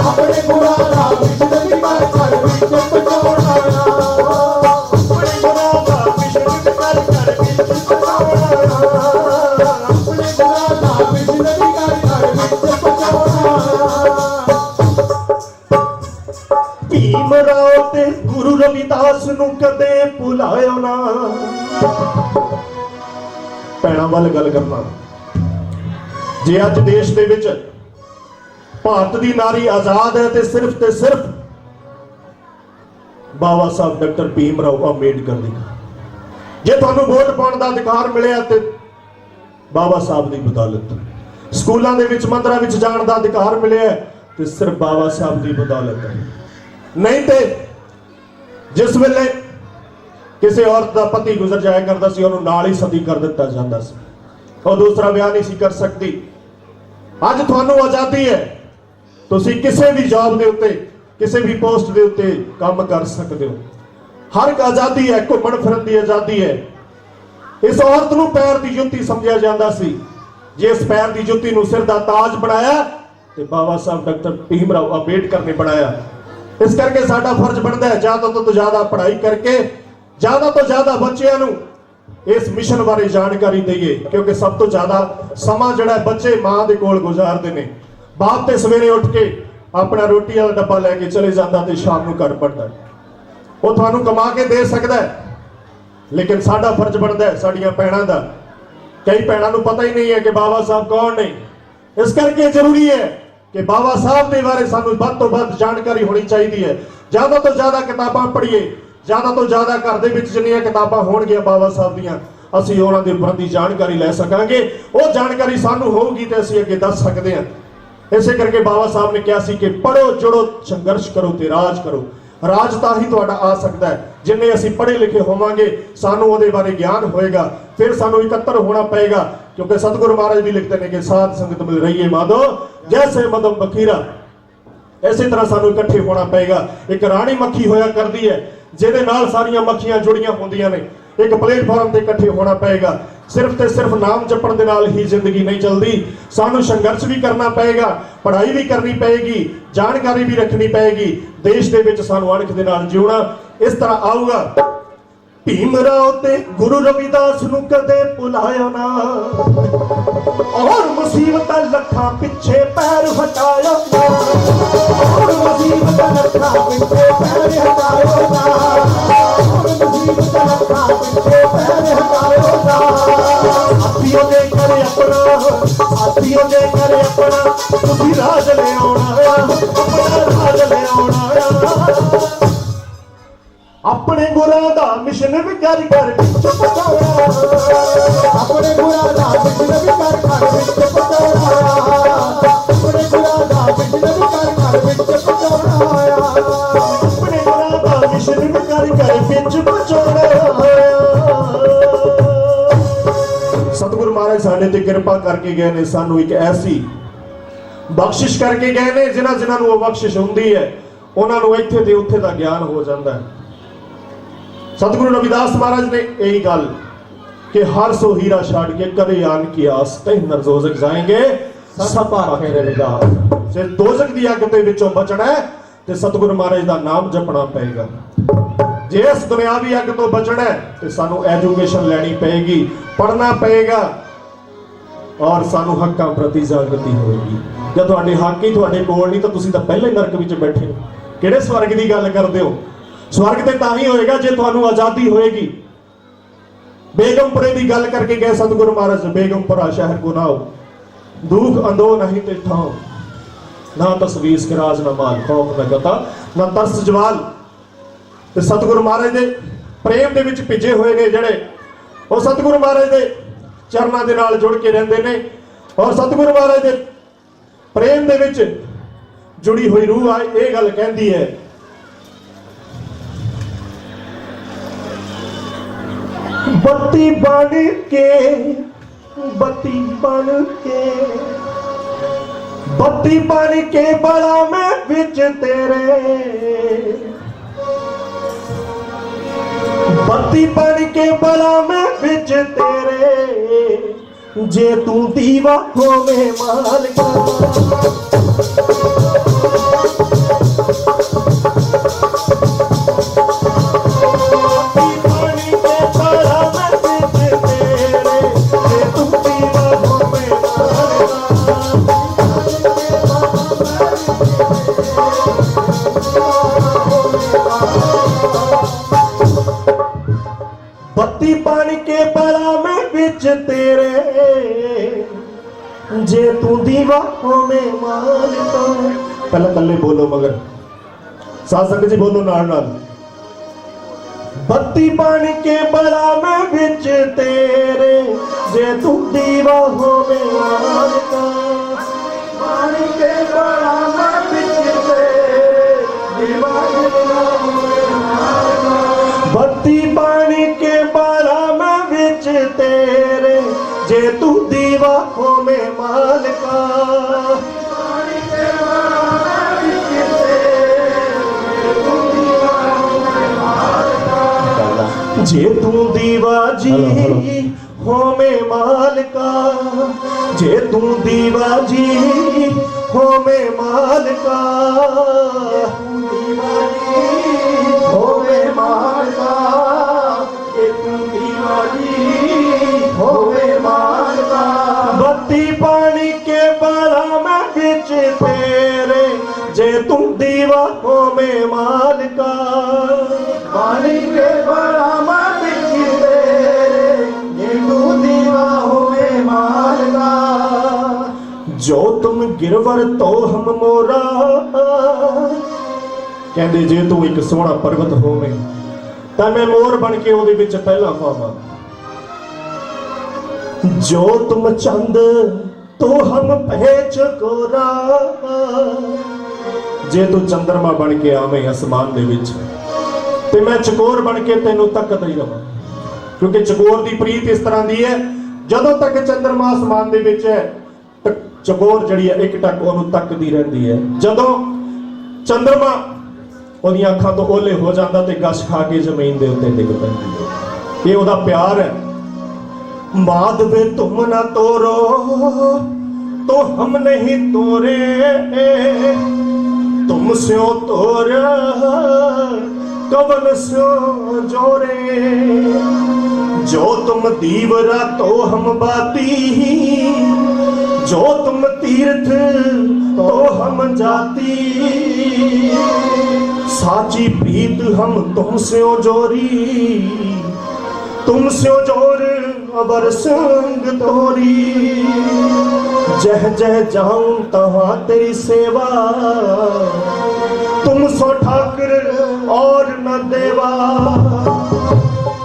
ਆਪਣੇ ਗੁਰਾਂ ਦਾ ਮਿਸ਼ਨ ਵੀ ਕਰ ਕਰ ਵਿੱਚ ਪਹੁੰਚਾਉਣਾ ਆ, ਆਪਣੇ ਗੁਰਾਂ ਦਾ ਮਿਸ਼ਨ ਵੀ ਕਰ ਕਰ ਵਿੱਚ ਪਹੁੰਚਾਉਣਾ ਆ, ਆਪਣੇ ਗੁਰਾਂ ਦਾ ਮਿਸ਼ਨ ਵੀ ਕਰ ਕਰ ਵਿੱਚ ਪਹੁੰਚਾਉਣਾ ਆ। ਭੀਮ ਰਾਓ ਤੇ ਗੁਰੂ ਰਵਿਦਾਸ ਨੂੰ ਕਦੇ ਭੁਲਾਇਓ ਨਾ। ਭੈਣਾਂ ਵੱਲ ਗੱਲ ਕਰਨਾ, ਜੇ ਅੱਜ ਦੇਸ਼ ਦੇ ਵਿੱਚ ਭਾਰਤ ਦੀ ਨਾਰੀ ਆਜ਼ਾਦ ਹੈ ਤੇ ਸਿਰਫ ਬਾਬਾ ਸਾਹਿਬ ਡਾਕਟਰ ਭੀਮ ਰਾਓ ਅੰਬੇਡਕਰ ਦੀ। ਜੇ ਤੁਹਾਨੂੰ ਵੋਟ ਪਾਉਣ ਦਾ ਅਧਿਕਾਰ ਮਿਲਿਆ ਤੇ ਬਾਬਾ ਸਾਹਿਬ ਦੀ ਬਦੌਲਤ, ਸਕੂਲਾਂ ਦੇ ਵਿੱਚ ਮੰਦਰਾਂ ਵਿੱਚ ਜਾਣ ਦਾ ਅਧਿਕਾਰ ਮਿਲਿਆ ਤੇ ਸਿਰਫ ਬਾਬਾ ਸਾਹਿਬ ਦੀ ਬਦੌਲਤ ਹੈ। ਨਹੀਂ ਤੇ ਜਿਸ ਵੇਲੇ ਕਿਸੇ ਔਰਤ ਦਾ ਪਤੀ ਗੁਜ਼ਰ ਜਾਇਆ ਕਰਦਾ ਸੀ, ਉਹਨੂੰ ਨਾਲ ਹੀ ਸਤੀ ਕਰ ਦਿੱਤਾ ਜਾਂਦਾ ਸੀ, ਉਹ ਦੂਸਰਾ ਵਿਆਹ ਨਹੀਂ ਸੀ ਕਰ ਸਕਦੀ। ਅੱਜ ਤੁਹਾਨੂੰ ਆਜ਼ਾਦੀ ਹੈ, ਤੁਸੀਂ ਕਿਸੇ ਵੀ ਜੌਬ ਦੇ ਉੱਤੇ, ਕਿਸੇ ਵੀ ਪੋਸਟ ਦੇ ਉੱਤੇ ਕੰਮ ਕਰ ਸਕਦੇ ਹੋ, ਹਰ ਇੱਕ ਆਜ਼ਾਦੀ ਹੈ, ਘੁੰਮਣ ਫਿਰਨ ਦੀ ਆਜ਼ਾਦੀ ਹੈ। ਇਸ ਔਰਤ ਨੂੰ ਪੈਰ ਦੀ ਜੁੱਤੀ ਸਮਝਿਆ ਜਾਂਦਾ ਸੀ, ਜੇ ਇਸ ਪੈਰ ਦੀ ਜੁੱਤੀ ਨੂੰ ਸਿਰ ਦਾ ਤਾਜ ਬਣਾਇਆ ਤੇ ਬਾਬਾ ਸਾਹਿਬ ਡਾਕਟਰ ਭੀਮ ਰਾਓ ਅੰਬੇਡਕਰ ਨੇ ਬਣਾਇਆ। ਇਸ ਕਰਕੇ ਸਾਡਾ ਫਰਜ਼ ਬਣਦਾ ਹੈ ਜ਼ਿਆਦਾ ਤੋਂ ਜ਼ਿਆਦਾ ਪੜ੍ਹਾਈ ਕਰਕੇ ਜ਼ਿਆਦਾ ਤੋਂ ਜ਼ਿਆਦਾ ਬੱਚਿਆਂ ਨੂੰ ਇਸ ਮਿਸ਼ਨ ਬਾਰੇ ਜਾਣਕਾਰੀ ਦਈਏ, ਕਿਉਂਕਿ ਸਭ ਤੋਂ ਜ਼ਿਆਦਾ ਸਮਾਂ ਜਿਹੜਾ ਬੱਚੇ ਮਾਂ ਦੇ ਕੋਲ ਗੁਜ਼ਾਰਦੇ ਨੇ। ਬਾਪ ਤੇ ਸਵੇਰੇ ਉੱਠ ਕੇ ਆਪਣਾ ਰੋਟੀ ਵਾਲਾ ਡੱਬਾ ਲੈ ਕੇ ਚਲੇ ਜਾਂਦਾ ਤੇ ਸ਼ਾਮ ਨੂੰ ਘਰ ਪੜਦਾ। ਉਹ ਤੁਹਾਨੂੰ ਕਮਾ ਕੇ ਦੇ ਸਕਦਾ ਹੈ, ਲੇਕਿਨ ਸਾਡਾ ਫਰਜ਼ ਬਣਦਾ ਹੈ ਸਾਡੀਆਂ ਭੈਣਾਂ ਦਾ। ਕਈ ਭੈਣਾਂ ਨੂੰ ਪਤਾ ਹੀ ਨਹੀਂ ਹੈ ਕਿ ਬਾਬਾ ਸਾਹਿਬ ਕੌਣ ਨੇ। ਇਸ ਕਰਕੇ ਜ਼ਰੂਰੀ ਹੈ ਕਿ ਬਾਬਾ ਸਾਹਿਬ ਦੇ ਬਾਰੇ ਸਾਨੂੰ ਵੱਧ ਤੋਂ ਵੱਧ ਜਾਣਕਾਰੀ ਹੋਣੀ ਚਾਹੀਦੀ ਹੈ। ਜ਼ਿਆਦਾ ਤੋਂ ਜ਼ਿਆਦਾ ਕਿਤਾਬਾਂ ਪੜ੍ਹੀਏ, ਜ਼ਿਆਦਾ ਤੋਂ ਜ਼ਿਆਦਾ ਘਰ ਦੇ ਵਿੱਚ ਜਿੰਨੀਆਂ ਕਿਤਾਬਾਂ ਹੋਣਗੀਆਂ ਬਾਬਾ ਸਾਹਿਬ ਦੀਆਂ, ਅਸੀਂ ਉਹਨਾਂ ਦੇ ਉੱਪਰ ਦੀ ਜਾਣਕਾਰੀ ਲੈ ਸਕਾਂਗੇ। ਉਹ ਜਾਣਕਾਰੀ ਸਾਨੂੰ ਹੋਊਗੀ ਤੇ ਅਸੀਂ ਅੱਗੇ ਦੱਸ ਸਕਦੇ ਹਾਂ। ਇਸੇ ਕਰਕੇ ਬਾਬਾ ਸਾਹਿਬ ਨੇ ਕਿਹਾ ਸੀ ਕਿ ਪੜੋ ਜੁੜੋ ਸੰਘਰਸ਼ ਕਰੋ ਤੇ ਰਾਜ ਕਰੋ। ਰਾਜ ਤਾਂ ਹੀ ਤੁਹਾਡਾ ਆ ਸਕਦਾ ਹੈ ਜਿੰਨੇ ਅਸੀਂ ਪੜ੍ਹੇ ਲਿਖੇ ਹੋਵਾਂਗੇ, ਸਾਨੂੰ ਉਹਦੇ ਬਾਰੇ ਗਿਆਨ ਹੋਏਗਾ। ਫਿਰ ਸਾਨੂੰ ਇਕੱਤਰ ਹੋਣਾ ਪਏਗਾ, ਕਿਉਂਕਿ ਸਤਿਗੁਰੂ ਮਹਾਰਾਜ ਵੀ ਲਿਖਦੇ ਨੇ ਕਿ ਸਾਧ ਸੰਗਤ ਮਿਲ ਰਹੀ ਹੈ ਮਾਧੋ ਜੈਸੇ ਮਦਮ ਬਖੀਰਾ। ਇਸੇ ਤਰ੍ਹਾਂ ਸਾਨੂੰ ਇਕੱਠੇ ਹੋਣਾ ਪਏਗਾ। ਇੱਕ ਰਾਣੀ ਮੱਖੀ ਹੋਇਆ ਕਰਦੀ ਹੈ ਜਿਹਦੇ ਨਾਲ ਸਾਰੀਆਂ ਮੱਖੀਆਂ ਜੁੜੀਆਂ ਹੁੰਦੀਆਂ ਨੇ। ਇੱਕ ਪਲੇਟਫਾਰਮ ਤੇ ਇਕੱਠੇ ਹੋਣਾ ਪਏਗਾ। ਸਿਰਫ ਤੇ ਸਿਰਫ ਨਾਮ ਜਪਣ ਦੇ ਨਾਲ ਹੀ ਜ਼ਿੰਦਗੀ ਨਹੀਂ ਚੱਲਦੀ, ਸਾਨੂੰ ਸੰਘਰਸ਼ ਵੀ ਕਰਨਾ ਪਏਗਾ, ਪੜ੍ਹਾਈ ਵੀ ਕਰਨੀ ਪਏਗੀ, ਜਾਣਕਾਰੀ ਵੀ ਰੱਖਣੀ ਪਏਗੀ। ਦੇਸ਼ ਦੇ ਵਿੱਚ ਸਾਨੂੰ ਅਣਖ ਦੇ ਨਾਲ ਜਿਉਣਾ ਇਸ ਤਰ੍ਹਾਂ ਆਊਗਾ। ਭੀਮ ਰਾਓ ਤੇ ਗੁਰੂ ਰਵਿਦਾਸ ਨੂੰ ਕਦੇ ਭੁਲਾਇਆ ਨਾ, ਔਰ ਮੁਸੀਬਤਾਂ ਲੱਖਾਂ ਪਿੱਛੇ ਪੈਰ ਹਟਾਇਆ ਨਾ, ਔਰ ਮੁਸੀਬਤਾਂ ਲੱਖਾਂ ਪਿੱਛੇ ਪੈਰ ਹਟਾਇਆ ਨਾ, ਔਰ ਮੁਸੀਬਤਾਂ ਲੱਖਾਂ ਪਿੱਛੇ ਪੈਰ ਹਟਾਇਆ ਨਾ। ਸਾਥੀਓ ਦੇ ਘਰ ਆਪਣਾ, ਸਾਥੀਓ ਦੇ ਘਰ ਆਪਣਾ ਤੁਸੀਂ ਰਾਜ ਲਿਆਉਣਾ ਆ, ਆਪਣਾ ਰਾਜ ਲਿਆਉਣਾ ਆ। ਆਪਣੇ ਗੁਰਾਂ ਦਾ ਮਿਸ਼ਨ ਵੀ ਕਰ ਘਰ ਵਿੱਚ ਪਹੁੰਚਾਉਣਾ, ਆਪਣੇ ਗੁਰਾਂ ਦਾ ਮਿਸ਼ਨ ਵੀ ਕਰ ਘਰ ਵਿੱਚ ਪਹੁੰਚਾਉਣਾ, ਆਪਣੇ ਗੁਰਾਂ ਦਾ ਮਿਸ਼ਨ ਵੀ ਕਰ ਘਰ ਵਿੱਚ ਪਹੁੰਚਾਉਣਾ, ਆਪਣੇ ਗੁਰਾਂ ਦਾ ਮਿਸ਼ਨ ਵੀ ਕਰ ਘਰ ਵਿੱਚ ਪਹੁੰਚਾਉਣਾ। ਸਤਿਗੁਰੂ ਮਹਾਰਾਜ ਸਾਡੇ ਤੇ ਕਿਰਪਾ ਕਰਕੇ ਗਏ ਨੇ, ਸਾਨੂੰ ਇੱਕ ਐਸੀ ਬਖਸ਼ਿਸ਼ ਕਰਕੇ ਗਏ ਨੇ ਜਿਨ੍ਹਾਂ ਨੂੰ ਉਹ ਬਖਸ਼ਿਸ਼ ਹੁੰਦੀ ਹੈ ਉਹਨਾਂ ਨੂੰ ਇੱਥੇ ਤੇ ਉੱਥੇ ਦਾ ਗਿਆਨ ਹੋ ਜਾਂਦਾ ਹੈ। सतगुरु रविदास महाराज ने यही गल कि हर सो हीरा छाड़ के कदे आन की आस कहीं नरजोजक जाएंगे सब आखे रविदास। जे दोजक दी अग दे विचों बचना है ते सतगुरु महाराज दा नाम जपना पएगा। जे इस दुनियावी अग तो बचना है ते सानू एजुकेशन लेनी पएगी, पढ़ना पएगा और सानू हक्कां प्रति जागृति होएगी। जे तुहाडे हक ही तुहाडे कोल नहीं तो तुसीं तां पहले नरक विच बैठे हो। किहड़े स्वर्ग दी गल करदे हो? स्वर्ग ते तां ही होएगा जे तुहानू आजादी होएगी। बेगमपुरे की गल करके गए सतगुरु महाराज, बेगमपुरा शहर को नाओ दुख अंदो नहीं ते ठाओ, ना तस्वीर के राज ना माल खौफ न गता ना तरस जवाल। ते सतगुरु महाराज दे प्रेम दे विच भिजे होए ने जड़े और सतगुरु महाराज दे चरनां दे नाल जुड़ के रहंदे ने और सतगुरु महाराज दे प्रेम दे विच जुड़ी हुई रूह आ ये गल कहंदी है। बत्ती बन के, बत्ती बन के, बत्ती बन के बड़ा मैं बिच तेरे, बत्ती बन के बड़ा मैं बिच तेरे, जे तू दीवा होवे मालिका। बत्ती बन के बड़ा मैं बिच तेरे, जे तू दीवा होवे मालिका। पहले कल्ले बोलो मगर साथ संगत जी बोलो नाल नाल। बत्ती बन के बड़ा मैं बिच तेरे, जे तू दीवा होवे मालिका। बन के बड़ा मैं बिच तेरे, दीवा होवे मालिका। बत्ती बन के बड़ा मैं बिच तेरे, जे तू दीवा होवे मालिका। जे तू दीवा जी होवे मालिका, जे तू दीवा जी होवे मालिका, होवे मालिका, जे तू दीवा जी होवे मालिका। बत्ती पानी के बड़ा मैं बिच तेरे, जे तू दीवा होवे मालिका। पानी के बड़ा मैं बिच तेरे, जे तू दीवा होवे मालिका। जो तुम गिरवर तो हम मोरा, कहंदे जे तू एक सोहना पर्वत होवे तां मैं मोर बन के ओदे विच पहला पावां। जो तुम चंद तो हम पहे चकोरा। जे तू चंद्रमा बन के आवे आसमान दे विच ते मैं चकोर बन के तेनू तकदा ही रहां, क्योंकि चकोर दी प्रीत इस तरह दी है, जदों तक चंद्रमा आसमान दे विच है चकोर जिहड़ी है एक टक ओनू तकदी रहिंदी है। जदों चंद्रमा ओहदियां अखां तो ओले हो जाता ते गश खा के जमीन दे उत्ते डिग पैंदी है। ये ओहदा प्यार है। माधवे तुम ना तोरो तो हम नहीं तोरे, तुम स्यो तोर कवन स्यो जोरे। जो तुम दीवरा तो हम बाती, जो तुम तीर्थ तो हम जाती। साची प्रीत हम तुमसे जोरी, तुमसे जोर अबर संग तोरी। जह जह जाऊं तहाँ तेरी सेवा, तुम सो ठाकर और न देवा।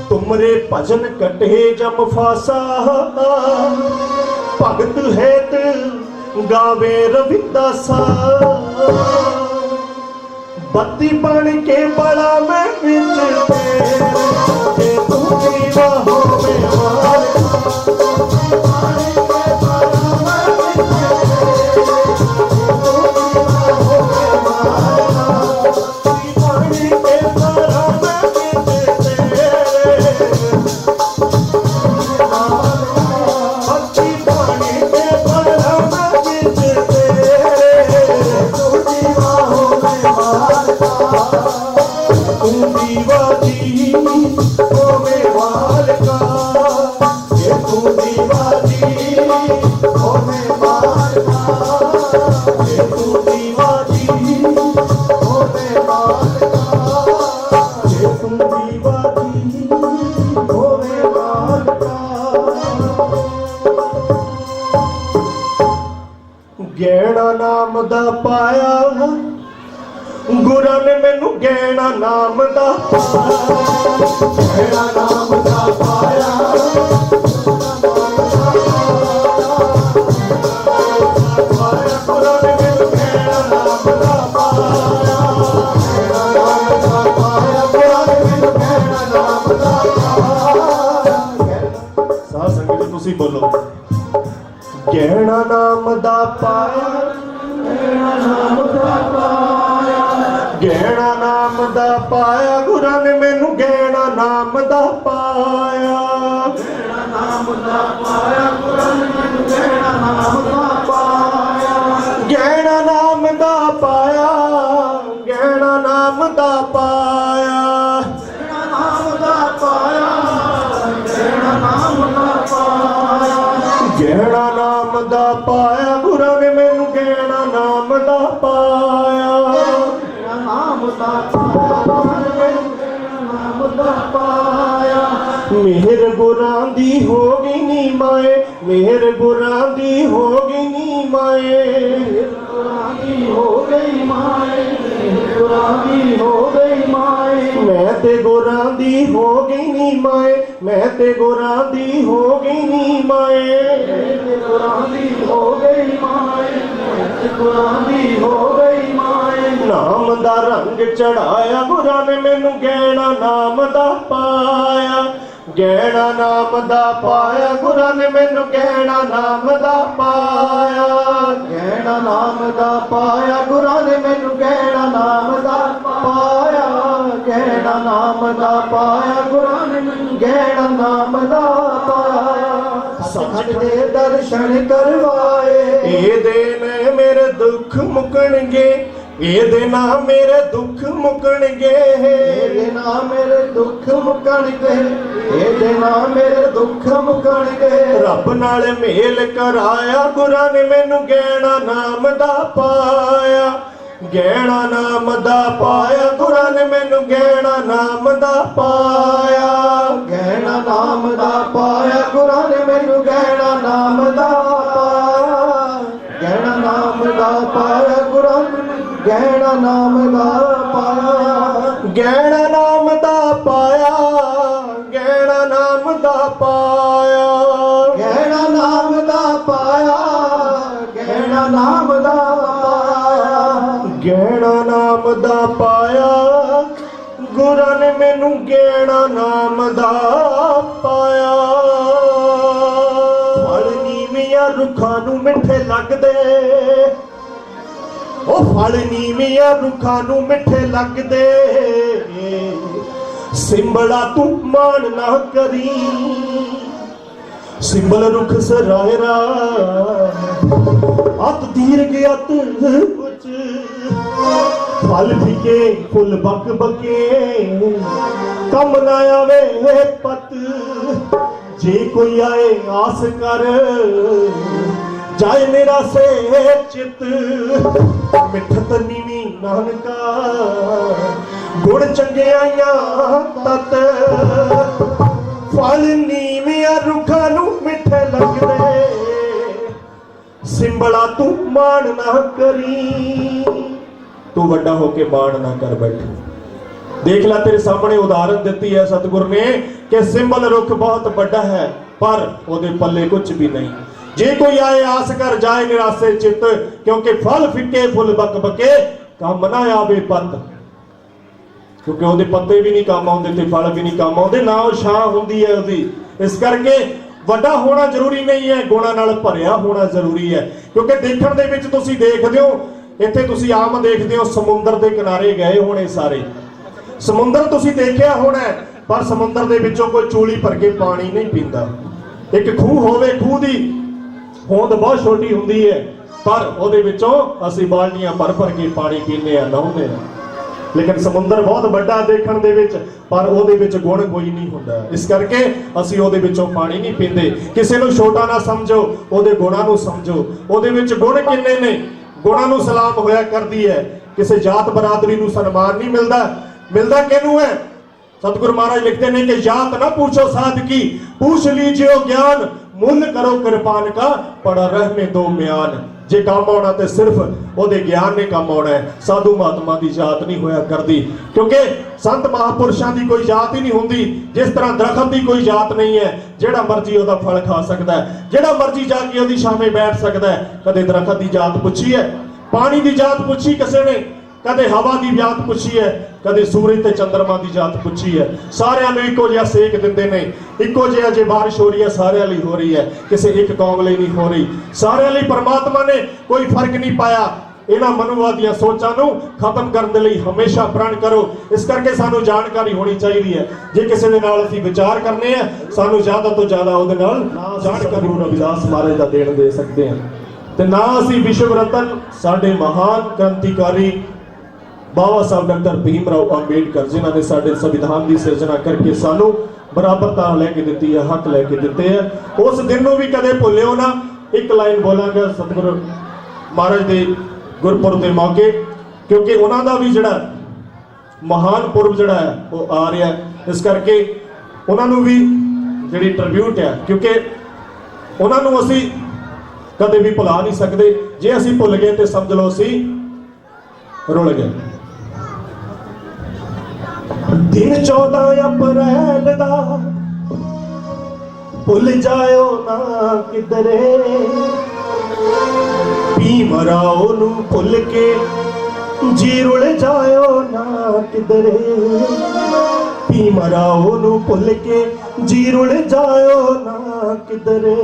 तुमरे भजन कटे जम फासा, भगत हेत गावे रविदासा। बत्ती बन के बड़ा मैं बिच तेरे, तू दीवा होवे वाल। गैणा नाम दा पाया गुरां ने मैनू, गैणा नाम दा गैणा नाम दा पाया। गुरां ने मैनू गैणा नाम दा पाया, गैणा नाम दा पाया। गुरां ने मैनू गैणा नाम दा पाया। साध संगत जी तुसीं बोलो, गैणा नाम दा पाया, गैणा नाम दा पाया। गैणा नाम दा पाया गुरां ने मैनू, गैणा नाम दा पाया। गैणा नाम दा पाया गुरां ने मैनू, गैणा नाम दा पाया। गैणा नाम दा पाया, गैणा नाम दा पाया। गैणा नाम दा पाया, गैणा नाम दा पाया। गैणा नाम दा पाया गुरां ने मैनू, गैणा नाम दा पाया। गैणा नाम दा पाया, नाम दा पाया। मेहर गुरां दी हो गई नी माए, मेहर गुरां दी हो गई नी माए। गुरां दी हो गई माए, गुरां दी हो गई माए। मैं ते गुरां दी हो गई नी माए, मैं ते गुरां दी हो गई नी माए। गुरां दी हो गई माए, गुरां दी हो गई माए। नाम दा रंग चढ़ाया गुरां ने मैनू, गैणा नाम दा पाया। गैणा नाम दा पाया गुरां ने मैनू, गैणा नाम दा पाया। गैणा नाम दा पाया गुरां ने मैनू, गैणा नाम दा पाया। गैणा नाम दा पाया गुरां ने मैनू, गैणा नाम दा पाया। सच दे दर्शन करवाए, एदे ने मेरे दुख मुकणगे, एदे नाम मेरे दुख मुकणगे। एदे नाम मेरे दुख मुकणगे, एदे नाम मेरे दुख मुकणगे। रब नाल मेल कराया गुरां ने मैनू, गैणा नाम दा पाया। गैणा नाम दा पाया गुरां ने मैनू, गैणा नाम दा पाया। गैणा नाम दा पाया गुरां ने मैनू, गैणा नाम दा पाया। गैणा नाम दा पाया गुरां ने, गैणा नाम दा पाया। गैणा नाम दा पाया, गैणा नाम दा पाया। गैणा नाम दा पाया, ਗੇਣਾ ਨਾਮ ਦਾ ਪਾਇਆ। ਫਲ ਨੀਵੀਆਂ ਰੁੱਖਾਂ ਨੂੰ ਮਿੱਠੇ ਲੱਗਦੇ, ਉਹ ਫਲ ਨੀਵੀਆਂ ਰੁੱਖਾਂ ਨੂੰ ਮਿੱਠੇ ਲੱਗਦੇ। ਸਿੰਬਲਾ ਤੂੰ ਮਾਣ ਨਾ ਕਰੀ, ਸਿੰਬਲ ਰੁੱਖ ਸਰਾਇਰਾ ਅਤ ਦੀਰਘ ਅਤ ਉੱਚ। ਫਲ ਫਿਕੇ ਫੁੱਲ ਬਕ ਬਕੇ, ਕੰਮ ਨਾ ਆਵੇ ਪਤ। ਜੇ ਕੋਈ ਆਏ ਆਸ ਕਰ, ਜਾਏ ਨਿਰਾਸੇ ਚਿਤ। ਮਿੱਠਤ ਨੀਵੀਂ ਨਾਨਕਾ, ਗੁਣ ਚੰਗਿਆਈਆਂ ਤਤ। ਫਲ ਨੀਵੀਆਂ ਰੁੱਖਾਂ ਨੂੰ ਮਿੱਠੇ ਲੱਗਦੇ, ਸਿੰਬਲਾ ਤੂੰ ਮਾਣ ਨਾ ਕਰੀ। ਤੂੰ ਵੱਡਾ ਹੋ ਕੇ ਮਾਣ ਨਾ ਕਰ ਬੈਠ। ਦੇਖ ਲੈ ਤੇਰੇ ਸਾਹਮਣੇ ਉਦਾਹਰਨ ਦਿੱਤੀ ਹੈ ਸਤਿਗੁਰ ਨੇ ਕਿ ਸਿੰਬਲ ਰੁੱਖ ਬਹੁਤ ਵੱਡਾ ਹੈ, ਪਰ ਉਹਦੇ ਪੱਲੇ ਕੁਝ ਵੀ ਨਹੀਂ। ਜੇ ਕੋਈ ਆਏ ਆਸ ਕਰ, ਜਾਏ ਨਿਰਾਸੇ ਚਿੱਤ। ਕਿਉਂਕਿ ਫਲ ਫਿੱਕੇ ਫੁੱਲ ਬਕ ਬਕੇ, ਕੰਮ ਨਾ ਆਵੇ ਪਤ। ਕਿਉਂਕਿ ਉਹਦੇ ਪੱਤੇ ਵੀ ਨਹੀਂ ਕੰਮ ਆਉਂਦੇ ਤੇ ਫਲ ਵੀ ਨਹੀਂ ਕੰਮ ਆਉਂਦੇ, ਨਾ ਉਹ ਛਾਂ ਹੁੰਦੀ ਹੈ ਉਹਦੀ। ਇਸ ਕਰਕੇ ਵੱਡਾ ਹੋਣਾ ਜ਼ਰੂਰੀ ਨਹੀਂ ਹੈ, ਗੁਣਾਂ ਨਾਲ ਭਰਿਆ ਹੋਣਾ ਜ਼ਰੂਰੀ ਹੈ। ਕਿਉਂਕਿ ਦੇਖਣ ਦੇ ਵਿੱਚ ਤੁਸੀਂ ਦੇਖਦੇ ਹੋ, ਇੱਥੇ ਤੁਸੀਂ ਆਮ ਦੇਖਦੇ ਹੋ ਸਮੁੰਦਰ ਦੇ ਕਿਨਾਰੇ ਗਏ ਹੋਣੇ ਸਾਰੇ। ਸਮੁੰਦਰ ਤੁਸੀਂ ਦੇਖਿਆ ਹੋਣਾ, ਪਰ ਸਮੁੰਦਰ ਦੇ ਵਿੱਚੋਂ ਕੋਈ ਚੂਲੀ ਭਰ ਕੇ ਪਾਣੀ ਨਹੀਂ ਪੀਂਦਾ। ਇੱਕ ਖੂਹ ਹੋਵੇ, ਖੂਹ ਦੀ ਹੋਂਦ ਬਹੁਤ ਛੋਟੀ ਹੁੰਦੀ ਹੈ, ਪਰ ਉਹਦੇ ਵਿੱਚੋਂ ਅਸੀਂ ਬਾਲਟੀਆਂ ਭਰ ਭਰ ਕੇ ਪਾਣੀ ਪੀਂਦੇ ਆ, ਨਹਾਉਂਦੇ ਆ। ਲੇਕਿਨ ਸਮੁੰਦਰ ਬਹੁਤ ਵੱਡਾ ਦੇਖਣ ਦੇ ਵਿੱਚ, ਪਰ ਉਹਦੇ ਵਿੱਚ ਗੁਣ ਕੋਈ ਨਹੀਂ ਹੁੰਦਾ। ਇਸ ਕਰਕੇ ਅਸੀਂ ਉਹਦੇ ਵਿੱਚੋਂ ਪਾਣੀ ਨਹੀਂ ਪੀਂਦੇ। ਕਿਸੇ ਨੂੰ ਛੋਟਾ ਨਾ ਸਮਝੋ, ਉਹਦੇ ਗੁਣਾਂ ਨੂੰ ਸਮਝੋ। ਉਹਦੇ ਵਿੱਚ ਗੁਣ ਕਿੰਨੇ ਨੇ, ਗੁਣਾਂ ਨੂੰ ਸਲਾਮ ਹੋਇਆ ਕਰਦੀ ਹੈ। ਕਿਸੇ ਜਾਤ ਬਰਾਦਰੀ ਨੂੰ ਸਨਮਾਨ ਨਹੀਂ ਮਿਲਦਾ, ਮਿਲਦਾ ਕਿਹਨੂੰ ਹੈ? सतगुरु महाराज लिखते हैं कि जात ना पूछो साधकी, पूछ लीजिए ज्ञान। मुल करो कृपान का, पड़ा रहने दो म्यान। जे काम आना तो सिर्फ ओदे ज्ञान ने काम आना है। साधु महात्मा की जात नहीं होया करती, क्योंकि संत महापुरुषों की कोई जात ही नहीं होंदी। जिस तरह दरखत की कोई जात नहीं है, जेड़ा मर्जी ओदा फल खा सकता है, जेड़ा मर्जी जाके ओदी छावे बैठ सकता है। कदे दरखत की जात पूछी है, पानी की जात पूछी किसी ने, कदे हवा की जात पूछी है, कदे सूरज ते चंद्रमा की जात पूछी है। सारिਆਂ ਨੂੰ ਇੱਕੋ ਜਿਹਾ ਸੇਕ ਦਿੰਦੇ ਨੇ, ਇੱਕੋ ਜਿਹਾ ਜੇ ਬਾਰਿਸ਼ ਹੋ ਰਹੀ ਹੈ ਸਾਰਿਆਂ ਲਈ ਹੋ ਰਹੀ ਹੈ, ਕਿਸੇ ਇੱਕ ਕੌਮ ਲਈ ਨਹੀਂ ਹੋ ਰਹੀ। ਸਾਰਿਆਂ ਲਈ ਪਰਮਾਤਮਾ ਨੇ ਕੋਈ ਫਰਕ ਨਹੀਂ ਪਾਇਆ। ਇਹਨਾਂ ਮਨੁਵਾਦੀਆਂ ਸੋਚਾਂ ਨੂੰ ਖਤਮ ਕਰਨ ਦੇ ਲਈ ਹਮੇਸ਼ਾ ਪ੍ਰਣ ਕਰੋ। ਇਸ ਕਰਕੇ ਸਾਨੂੰ ਜਾਣਕਾਰੀ ਹੋਣੀ ਚਾਹੀਦੀ ਹੈ। ਜੇ ਕਿਸੇ ਦੇ ਨਾਲ ਅਸੀਂ ਵਿਚਾਰ ਕਰਨੇ ਆ, ਸਾਨੂੰ ਜ਼ਿਆਦਾ ਤੋਂ ਜ਼ਿਆਦਾ ਉਹਦੇ ਨਾਲ ਜਾਣਕਾਰੀ ਗੁਰੂ ਰਵਿਦਾਸ ਮਹਾਰਾਜ ਦਾ ਦੇਣ ਦੇ ਸਕਦੇ ਹਾਂ। ਤੇ ਨਾ ਅਸੀਂ ਵਿਸ਼ਵ ਰਤਨ ਸਾਡੇ ਮਹਾਨ ਕ੍ਰਾਂਤੀਕਾਰੀ बाबा साहब डॉक्टर भीमराव अंबेडकर, जिन्होंने साडे संविधान की सिरजना करके सानू बराबरता लैके दी है, हक लैके दिते है। उस दिन नूं भी कदे भुल्लिओ ना। एक लाइन बोलांगा सतगुरु महाराज के गुरपुरब के मौके, क्योंकि उन्हों का भी जिहड़ा महान पुरब जिहड़ा है वो आ रहा है। इस करके उन्होंने भी जिहड़ी ट्रिब्यूट है, क्योंकि उन्होंने असी कदे भी भुला नहीं सकते। जे असी भुल गए तो समझ लो असी रुल गए। दिन 14 अप्रैल दा भुल जाओ ना किधरे, भीमराव नू भुल के जी रुल जाओ ना किधरे, भीमराव नू भुल के जी रुल जाओ ना किधरे।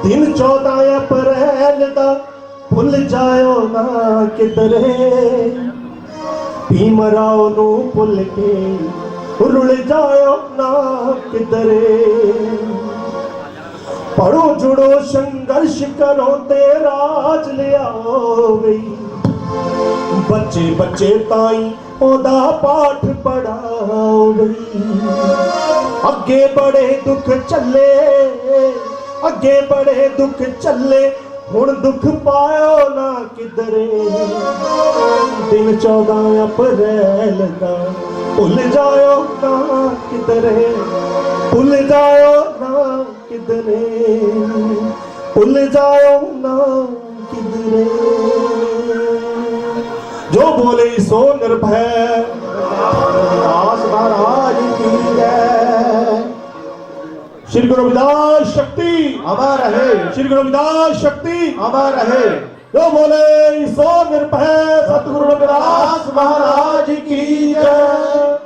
दिन 14 अप्रैल दा भुल जाओ ना किधरे, भीमराव नू भुल के रुल जाओ ना किधरे। पढ़ो जुड़ो संघर्ष करो ते राज ले आओ गई, बच्चे बच्चे ताई ओदा पाठ पढ़ाओ गई। अगे बड़े दुख चले, अगे बड़े दुख चले, हुण दुख पायो ना किधरे। दिन 14 अप्रैल दा भुल जाओ ना किधरे, भुल जाओ ना किधरे, भुल जाओ ना किधरे। जो बोले सो निर्भय, दास महाराज की जय। श्री गुरु रविदास शक्ति अमर रहे, श्री गुरु रविदास शक्ति अमर रहे। जो बोले सो निर्भय, सतगुरु रविदास महाराज की जय।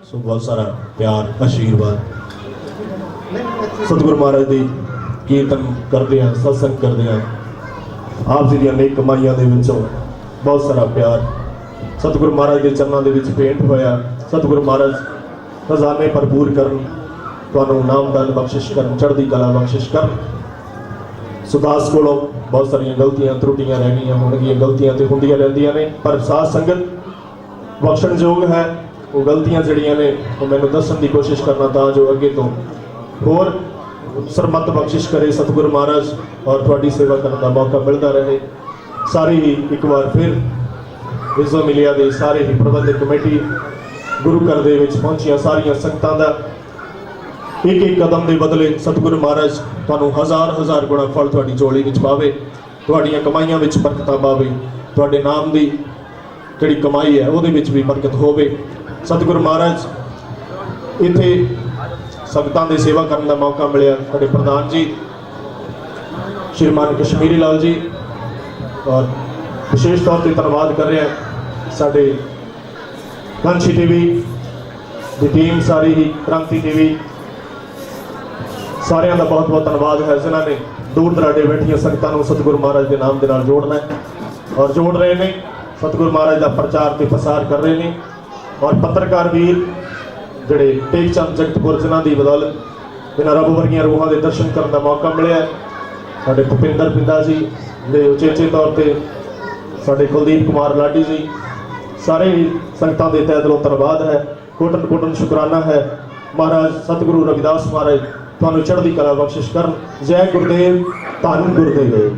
ਸੋ ਬਹੁਤ ਸਾਰਾ ਪਿਆਰ ਆਸ਼ੀਰਵਾਦ ਸਤਿਗੁਰੂ ਮਹਾਰਾਜ ਦੀ ਕੀਰਤਨ ਕਰਦੇ ਆ, ਸਤਸੰਗ ਕਰਦੇ ਆ, ਆਪ ਜੀ ਦੀਆਂ ਨੇਕ ਕਮਾਈਆਂ ਦੇ ਵਿੱਚੋਂ ਬਹੁਤ ਸਾਰਾ ਪਿਆਰ ਸਤਿਗੁਰੂ ਮਹਾਰਾਜ ਦੇ ਚਰਨਾਂ ਦੇ ਵਿੱਚ ਭੇਂਟ ਹੋਇਆ। ਸਤਿਗੁਰੂ ਮਹਾਰਾਜ ਖਜ਼ਾਨੇ ਭਰਪੂਰ ਕਰਨ, ਤੁਹਾਨੂੰ ਨਾਮਦਾਨ ਬਖਸ਼ਿਸ਼ ਕਰਨ, ਚੜ੍ਹਦੀ ਕਲਾ ਬਖਸ਼ਿਸ਼ ਕਰਨ। ਸੁਦਾਸ ਕੋਲੋਂ ਬਹੁਤ ਸਾਰੀਆਂ ਗਲਤੀਆਂ ਤਰੁੱਟੀਆਂ ਰਹਿ ਗਈਆਂ ਹੋਣਗੀਆਂ, ਗਲਤੀਆਂ ਤੇ ਹੁੰਦੀਆਂ ਰਹਿੰਦੀਆਂ ਨੇ, ਪਰ ਸਾਧ ਸੰਗਤ ਬਖਸ਼ਣਯੋਗ ਹੈ। ਉਹ ਗਲਤੀਆਂ ਜਿਹੜੀਆਂ ਨੇ ਉਹ ਮੈਨੂੰ ਦੱਸਣ ਦੀ ਕੋਸ਼ਿਸ਼ ਕਰਨਾ ਤਾਂ ਜੋ ਅੱਗੇ ਤੋਂ ਹੋਰ ਸਰਮਤ ਬਖਸ਼ਿਸ਼ ਕਰੇ ਸਤਿਗੁਰੂ ਮਹਾਰਾਜ ਔਰ ਤੁਹਾਡੀ ਸੇਵਾ ਕਰਨ ਦਾ ਮੌਕਾ ਮਿਲਦਾ ਰਹੇ। ਸਾਰੇ ਹੀ ਇੱਕ ਵਾਰ ਫਿਰ ਇਜ਼ੋ ਮਿਲਿਆ ਦੇ ਸਾਰੇ ਹੀ ਪ੍ਰਬੰਧਕ ਕਮੇਟੀ, ਗੁਰੂ ਘਰ ਦੇ ਵਿੱਚ ਪਹੁੰਚੀਆਂ ਸਾਰੀਆਂ ਸੰਗਤਾਂ ਦਾ ਇੱਕ ਇੱਕ ਕਦਮ ਦੇ ਬਦਲੇ ਸਤਿਗੁਰੂ ਮਹਾਰਾਜ ਤੁਹਾਨੂੰ ਹਜ਼ਾਰ ਹਜ਼ਾਰ ਗੁਣਾ ਫਲ ਤੁਹਾਡੀ ਝੋਲੀ ਵਿੱਚ ਪਾਵੇ, ਤੁਹਾਡੀਆਂ ਕਮਾਈਆਂ ਵਿੱਚ ਬਰਕਤਾਂ ਪਾਵੇ, ਤੁਹਾਡੇ ਨਾਮ ਦੀ ਜਿਹੜੀ ਕਮਾਈ ਹੈ ਉਹਦੇ ਵਿੱਚ ਵੀ ਬਰਕਤ ਹੋਵੇ। ਸਤਿਗੁਰੂ ਮਹਾਰਾਜ ਇੱਥੇ ਸੰਗਤਾਂ ਦੀ ਸੇਵਾ ਕਰਨ ਦਾ ਮੌਕਾ ਮਿਲਿਆ। ਸਾਡੇ ਪ੍ਰਧਾਨ ਜੀ ਸ਼੍ਰੀਮਾਨ ਕਸ਼ਮੀਰੀ ਲਾਲ ਜੀ, ਔਰ ਵਿਸ਼ੇਸ਼ ਤੌਰ ਤੇ ਧੰਨਵਾਦ ਕਰ ਰਿਹਾ ਸਾਡੇ ਕਾਂਛੀ ਟੀਵੀ ਦੀ ਟੀਮ, ਸਾਰੀ ਹੀ ਕ੍ਰਾਂਤੀ ਟੀਵੀ, ਸਾਰਿਆਂ ਦਾ ਬਹੁਤ ਬਹੁਤ ਧੰਨਵਾਦ ਹੈ ਜਿਨ੍ਹਾਂ ਨੇ ਦੂਰ ਦਰਾਡੇ ਬੈਠੀਆਂ ਸੰਗਤਾਂ ਨੂੰ ਸਤਿਗੁਰੂ ਮਹਾਰਾਜ ਦੇ ਨਾਮ ਦੇ ਨਾਲ ਜੋੜਨਾ ਹੈ ਔਰ ਜੋੜ ਰਹੇ ਨੇ। ਸਤਿਗੁਰੂ ਮਹਾਰਾਜ ਦਾ ਪ੍ਰਚਾਰ ਤੇ ਪ੍ਰਸਾਰ ਕਰ ਰਹੇ ਨੇ। ਔਰ ਪੱਤਰਕਾਰ ਵੀਰ ਜਿਹੜੇ ਟੇਕ ਚੰਦ ਜਗਤਪੁਰ, ਜਿਨ੍ਹਾਂ ਦੀ ਬਦੌਲਤ ਇਹਨਾਂ ਰੱਬ ਵਰਗੀਆਂ ਰੂਹਾਂ ਦੇ ਦਰਸ਼ਨ ਕਰਨ ਦਾ ਮੌਕਾ ਮਿਲਿਆ। ਸਾਡੇ ਭੁਪਿੰਦਰ ਪਿੰਦਾ ਜੀ ਦੇ ਉਚੇਚੇ ਤੌਰ ਤੇ ਸਾਡੇ ਕੁਲਦੀਪ ਕੁਮਾਰ ਲਾਡੀ ਜੀ, ਸਾਰੇ ਹੀ ਸੰਗਤਾਂ ਦੇ ਤਹਿ ਦਿਲੋਂ ਧੰਨਵਾਦ ਹੈ, ਕੋਟਨ ਕੋਟਨ ਸ਼ੁਕਰਾਨਾ ਹੈ। ਮਹਾਰਾਜ ਸਤਿਗੁਰੂ ਰਵਿਦਾਸ ਮਹਾਰਾਜ ਤੁਹਾਨੂੰ ਚੜ੍ਹਦੀ ਕਲਾ ਬਖਸ਼ਿਸ਼ ਕਰਨ। ਜੈ ਗੁਰਦੇਵ, ਧੰਨ ਗੁਰਦੇਵ।